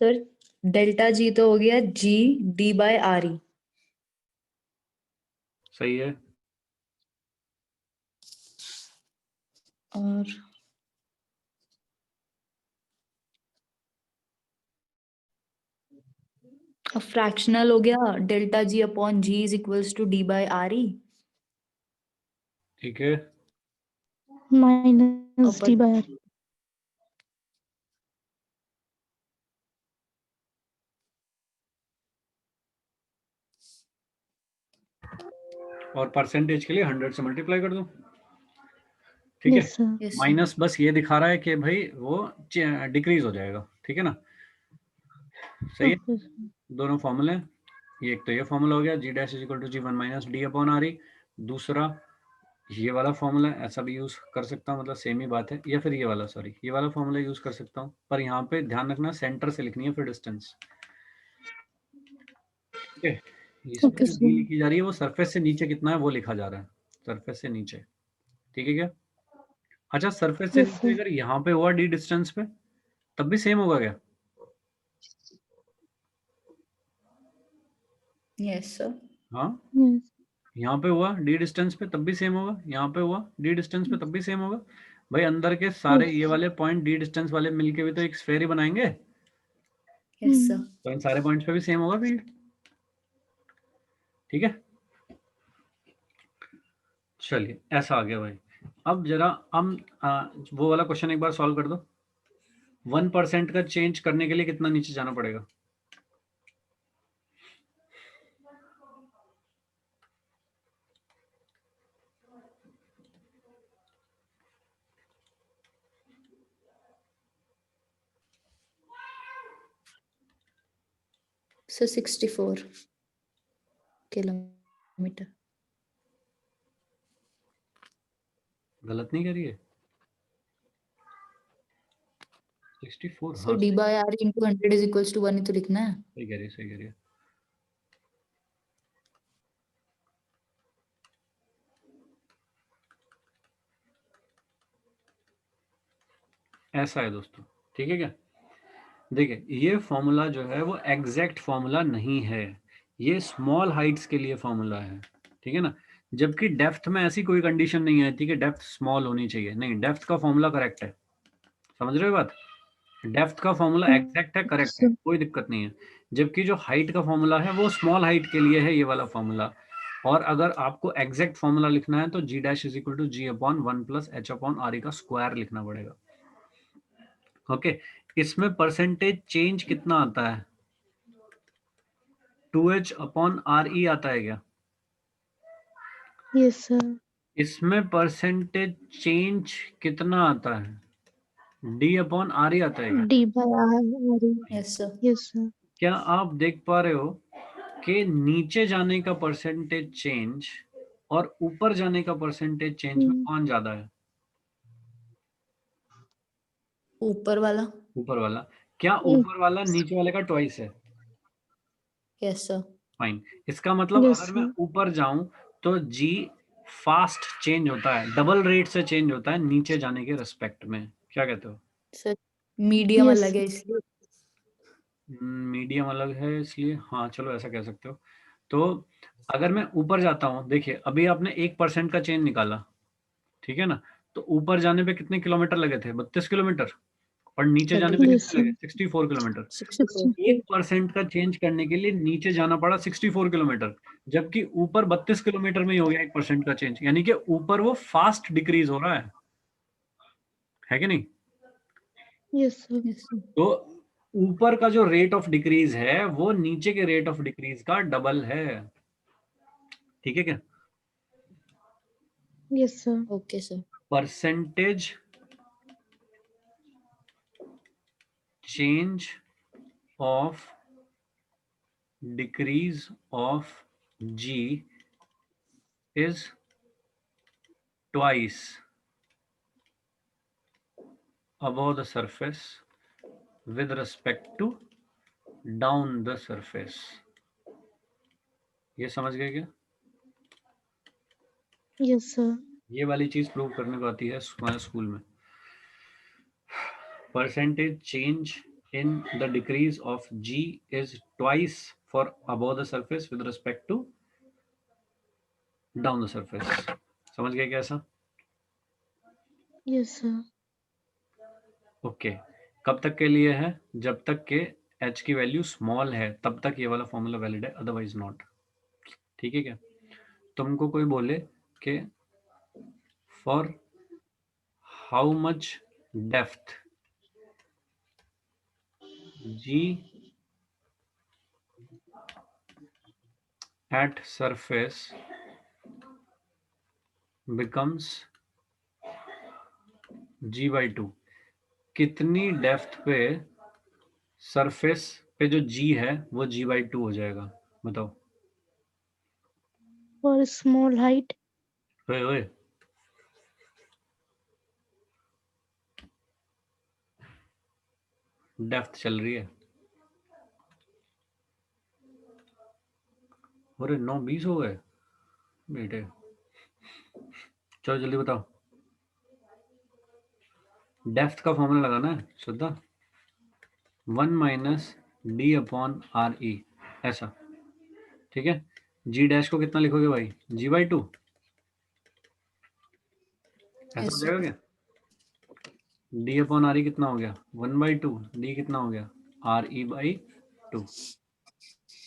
Speaker 2: Sir delta G तो हो गया G D by RE।
Speaker 1: सही है।
Speaker 2: और फ्रैक्शनल हो गया delta G upon G is equals to D by RE।
Speaker 1: ठीक है,
Speaker 3: Minus D by R.
Speaker 1: और परसेंटेज के लिए 100 से मल्टीप्लाई कर दो, ठीक है।
Speaker 3: Yes, sir.
Speaker 2: Yes, sir.
Speaker 1: Minus बस ये दिखा रहा है कि भाई वो डिक्रीज हो जाएगा, ठीक है ना। सही है।
Speaker 3: Okay, sir.
Speaker 1: दोनों फॉर्मूले हैं, ये एक तो ये फॉर्मूला हो गया G dash is equal to G 1 minus D upon RE। दूसरा ये वाला फॉर्मूला, ऐसा भी यूज कर सकता हूँ, मतलब सेम ही बात है, या फिर ये वाला, सॉरी ये वाला फॉर्मूला यूज कर सकता हूँ, पर यहाँ पे ध्यान रखना सेंटर से लिखनी है फिर डिस्टेंस, ठीक है। इसमें
Speaker 3: Okay,
Speaker 1: जो
Speaker 3: sir.
Speaker 1: D लिखी जा रही है वो सरफेस से नीचे कितना है वो लिखा जा रहा है, सरफेस से नीचे, ठीक है क्या। अच्छा, सरफेस से
Speaker 3: Yes,
Speaker 1: नीचे
Speaker 3: sir.
Speaker 1: अगर यहाँ पे हुआ D डिस्टेंस पे तब भी सेम होगा क्या?
Speaker 2: Yes, sir.
Speaker 1: हाँ,
Speaker 3: Yes.
Speaker 1: यहाँ पे हुआ D डिस्टेंस पे तब भी सेम होगा, यहाँ पे हुआ D डिस्टेंस पे तब भी सेम होगा। भाई अंदर के सारे
Speaker 3: Yes.
Speaker 1: ये वाले पॉइंट D डिस्टेंस वाले मिलके भी तो एक स्फेयर ही बनाएंगे,
Speaker 2: Yes, sir.
Speaker 1: तो इन सारे पॉइंट्स पे भी सेम होगा फील्ड, ठीक है। चलिए ऐसा आ गया भाई। अब जरा हम वो वाला क्वेश्चन एक बार सॉल्व कर दो। 1% का चेंज करने के लिए कितना नीचे जाना पड़ेगा?
Speaker 2: So 64 kilometer.
Speaker 1: गलत नहीं करिए, 64,
Speaker 2: So
Speaker 1: हाँ
Speaker 2: D by R into 100 is equals to 1 ही तो लिखना है।
Speaker 1: सही कह रही है, सही कह रही है। ऐसा है दोस्तों, ठीक है क्या। देखिए ये फॉर्मूला जो है वो एग्जैक्ट फॉर्मूला नहीं है, ये स्मॉल हाइट्स के लिए फॉर्मूला है, ठीक है ना। जबकि डेप्थ में ऐसी कोई कंडीशन नहीं है, ठीक है, डेप्थ स्मॉल होनी चाहिए, नहीं, डेप्थ का फॉर्मूला करेक्ट है, समझ रहे हो बात। डेप्थ का फॉर्मूला एग्जैक्ट है, करेक्ट है, कोई दिक्कत नहीं है। जबकि जो हाइट का फॉर्मूला है वो स्मॉल हाइट के लिए है, ये वाला फॉर्मूला। और अगर आपको एग्जैक्ट फॉर्मूला लिखना है तो g dash is equal to g upon 1 plus h upon R e का स्क्वायर लिखना पड़ेगा। ओके, इसमें परसेंटेज चेंज कितना आता है? 2h अपॉन आर ई आता है क्या?
Speaker 3: Yes, sir.
Speaker 1: इसमें परसेंटेज चेंज कितना आता है? डी अपॉन आर ई आता है क्या?
Speaker 3: D by R.
Speaker 2: Yes, sir.
Speaker 3: Yes, sir.
Speaker 1: क्या आप देख पा रहे हो कि नीचे जाने का परसेंटेज चेंज और ऊपर जाने का परसेंटेज चेंज में कौन ज्यादा है?
Speaker 2: ऊपर वाला।
Speaker 1: ऊपर वाला। क्या ऊपर वाला नीचे वाले का ट्वाइस है?
Speaker 2: Yes, sir.
Speaker 1: फाइन। इसका मतलब
Speaker 3: Yes,
Speaker 1: अगर मैं
Speaker 3: sir.
Speaker 1: ऊपर जाऊं तो जी फास्ट चेंज होता है, डबल रेट से चेंज होता है नीचे जाने के रिस्पेक्ट में। क्या कहते हो?
Speaker 2: सर मीडियम
Speaker 3: Yes,
Speaker 2: अलग है इसलिए।
Speaker 1: मीडियम अलग है इसलिए, हाँ चलो ऐसा कह सकते हो। तो अगर मैं ऊपर जाता हूँ, देखिए अभी आपने 1% का चेंज निकाला, ठीक है ना? तो ऊपर जाने पे कितने किलोमीटर लगे थे? 32 किलोमीटर। और नीचे जाने पे
Speaker 3: Yes,
Speaker 1: कितने
Speaker 3: sir.
Speaker 1: लगे? 64 किलोमीटर।
Speaker 2: 64।
Speaker 1: 1% का चेंज करने के लिए नीचे जाना पड़ा 64 किलोमीटर, जबकि ऊपर 32 किलोमीटर में ही हो गया 1% का चेंज, यानी कि ऊपर वो फास्ट डिक्रीज हो रहा है कि नहीं?
Speaker 3: Yes, sir.
Speaker 2: Yes, sir.
Speaker 1: तो ऊपर का जो रेट ऑफ डिक्रीज है वो नीचे के रेट ऑफ डिक्रीज का डबल है। ठीक है क्या?
Speaker 3: Yes, sir.
Speaker 2: Okay, sir.
Speaker 1: Percentage change of decrease of G is twice above the surface with respect to down the surface। ये समझ गए क्या?
Speaker 3: Yes, sir.
Speaker 1: ये वाली चीज प्रूव करने को आती है हमारे स्कूल में। Percentage change in the decrease of g is twice for above the surface with respect to down the surface। समझ गए क्या ऐसा?
Speaker 3: Yes, sir.
Speaker 1: ओके। कब तक के लिए है? जब तक के h की वैल्यू स्मॉल है तब तक ये वाला फॉर्मूला वैलिड है, अदरवाइज नॉट। ठीक है क्या? तुमको कोई बोले कि for how much depth G at surface becomes g/2, कितनी डेप्थ पे सरफेस पे जो g है वो g/2 हो जाएगा? बताओ।
Speaker 3: For small height.
Speaker 1: ओए ओए, डेप्थ चल रही है। अरे 9:20 हो गए बेटे, चलो जल्दी बताओ। डेप्थ का फॉर्मूला लगाना है श्रद्धा, 1 minus D upon R e, ऐसा। ठीक है, जी डैश को कितना लिखोगे भाई? g/2, ऐसा
Speaker 2: Yes,
Speaker 1: हो
Speaker 2: sir.
Speaker 1: जाएगा क्या? डी अपॉन आर ई कितना हो गया? 1/2। डी कितना हो गया? R E by 2।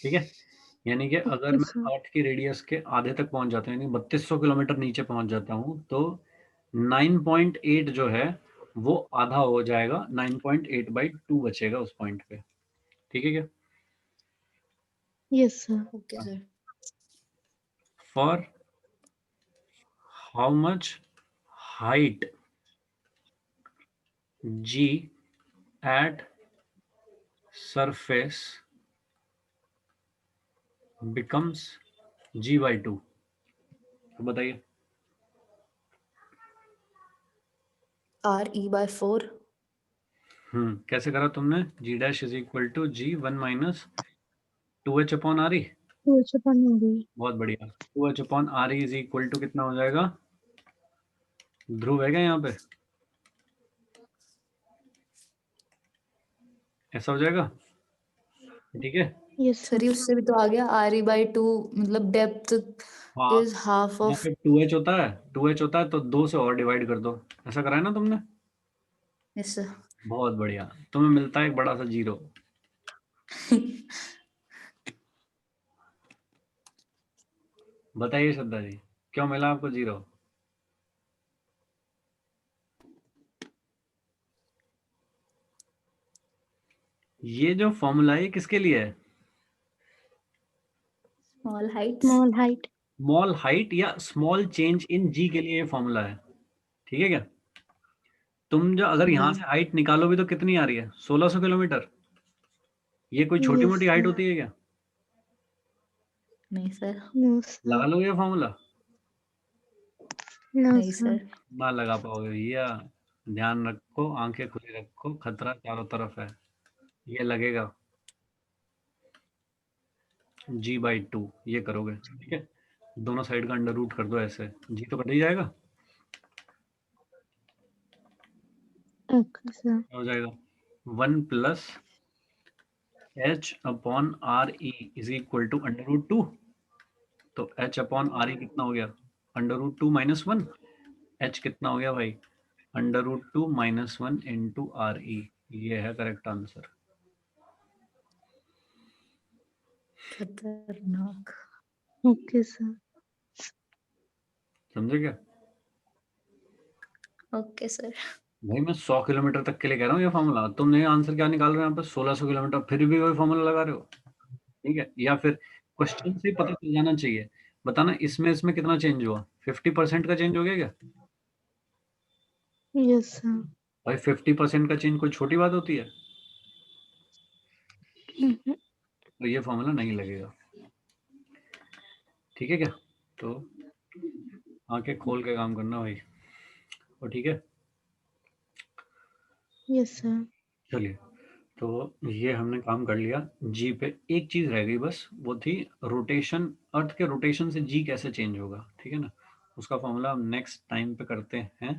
Speaker 1: ठीक है, यानी कि अगर
Speaker 3: Okay,
Speaker 1: मैं
Speaker 3: sir.
Speaker 1: अर्थ की रेडियस के आधे तक पहुंच जाता हूँ, यानी 3200 किलोमीटर नीचे पहुंच जाता हूँ, तो 9.8 जो है वो आधा हो जाएगा, 9.8/2 बचेगा उस पॉइंट पे। ठीक है क्या?
Speaker 3: Yes, sir.
Speaker 2: Okay, sir.
Speaker 1: For how much height G at surface becomes g/2, तो बताइए।
Speaker 2: RE/4।
Speaker 1: कैसे करा तुमने? g dash is equal to g 1 minus 2h upon R E.
Speaker 3: तो अच्छा पानी हो गई।
Speaker 1: बहुत बढ़िया। 2h upon R E is equal to कितना हो जाएगा? ध्रुव है क्या यहाँ पे? ऐसा हो जाएगा, ठीक है?
Speaker 3: Yes, sir.
Speaker 2: सर ये उससे भी तो आ गया, RE/2 मतलब डेप्थ
Speaker 1: हाँ,
Speaker 2: इज हाफ
Speaker 1: यहाँ
Speaker 2: ऑफ।
Speaker 1: पे 2h होता है, 2h होता है तो 2 से और डिवाइड कर दो, ऐसा करा है ना तुमने?
Speaker 2: Yes sir.
Speaker 1: बहुत बढ़िया, तुम्हें मिलता है एक बड़ा सा 0। बताइए श्रद्धा जी, क्यों मिला आपको 0? ये जो फॉर्मूला है ये किसके लिए है?
Speaker 2: Small Heights.
Speaker 3: Small height.
Speaker 1: Small height या स्मॉल चेंज इन जी के लिए ये फॉर्मूला है, ठीक है क्या? तुम जो अगर यहाँ
Speaker 2: जी।
Speaker 1: से हाइट निकालोगे तो कितनी आ रही है? 1600 किलोमीटर। ये कोई छोटी
Speaker 3: यस
Speaker 1: मोटी हाइट
Speaker 3: सर।
Speaker 1: होती है क्या?
Speaker 2: नहीं सर।
Speaker 3: No sir.
Speaker 1: लगा लो ये फॉर्मूला।
Speaker 3: नो
Speaker 2: नहीं
Speaker 3: सर।
Speaker 2: सर।
Speaker 1: ना लगा पाओगे भैया, ध्यान रखो, आंखें खुली रखो, खतरा चारों तरफ है। ये लगेगा g/2, ये करोगे ठीक है। दोनों साइड का अंडर रूट कर दो ऐसे, जी तो कट ही जाएगा,
Speaker 3: ओके सर।
Speaker 1: क्या हो जाएगा? 1 plus h/r(e) is equal to √2। तो h/r(e) कितना हो गया? √2 - 1। h कितना हो गया भाई? √2 - 1 इंटू RE। ये है करेक्ट आंसर।
Speaker 2: खतरनाक।
Speaker 3: Okay sir.
Speaker 1: समझे क्या?
Speaker 2: Okay sir.
Speaker 1: भाई मैं 100 किलोमीटर तक के लिए कह रहा हूँ ये फॉर्मूला, तुमने आंसर क्या निकाल रहे हो यहाँ पे? 1600 किलोमीटर, फिर भी वही फॉर्मूला लगा रहे हो, ठीक है? या फिर क्वेश्चन से ही पता चल जाना चाहिए। बताना इसमें इसमें कितना चेंज हुआ? 50% का चेंज हो गया क्या?
Speaker 3: Yes sir.
Speaker 1: भाई 50% का चेंज कोई छोटी बात होती है? तो ये फॉर्मूला नहीं लगेगा, ठीक है क्या? तो आंखें खोल के काम करना भाई, और ठीक है।
Speaker 3: Yes sir.
Speaker 1: चलिए, तो ये हमने काम कर लिया जी पे। एक चीज रह गई बस, वो थी रोटेशन। अर्थ के रोटेशन से जी कैसे चेंज होगा, ठीक है ना? उसका फॉर्मूला हम नेक्स्ट टाइम पे करते हैं।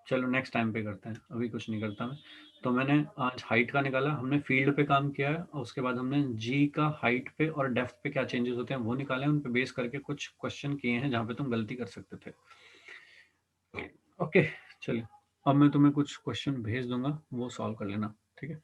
Speaker 1: चलो नेक्स्ट टाइम पे करते हैं, अभी कुछ नहीं करता मैं। तो मैंने आज हाइट का निकाला, हमने फील्ड पे काम किया है, और उसके बाद हमने जी का हाइट पे और डेप्थ पे क्या चेंजेस होते हैं वो निकाले हैं। उन पे बेस करके कुछ क्वेश्चन किए हैं जहाँ पे तुम गलती कर सकते थे। ओके, चलिए अब मैं तुम्हें कुछ क्वेश्चन भेज दूंगा, वो सॉल्व कर लेना, ठीक है?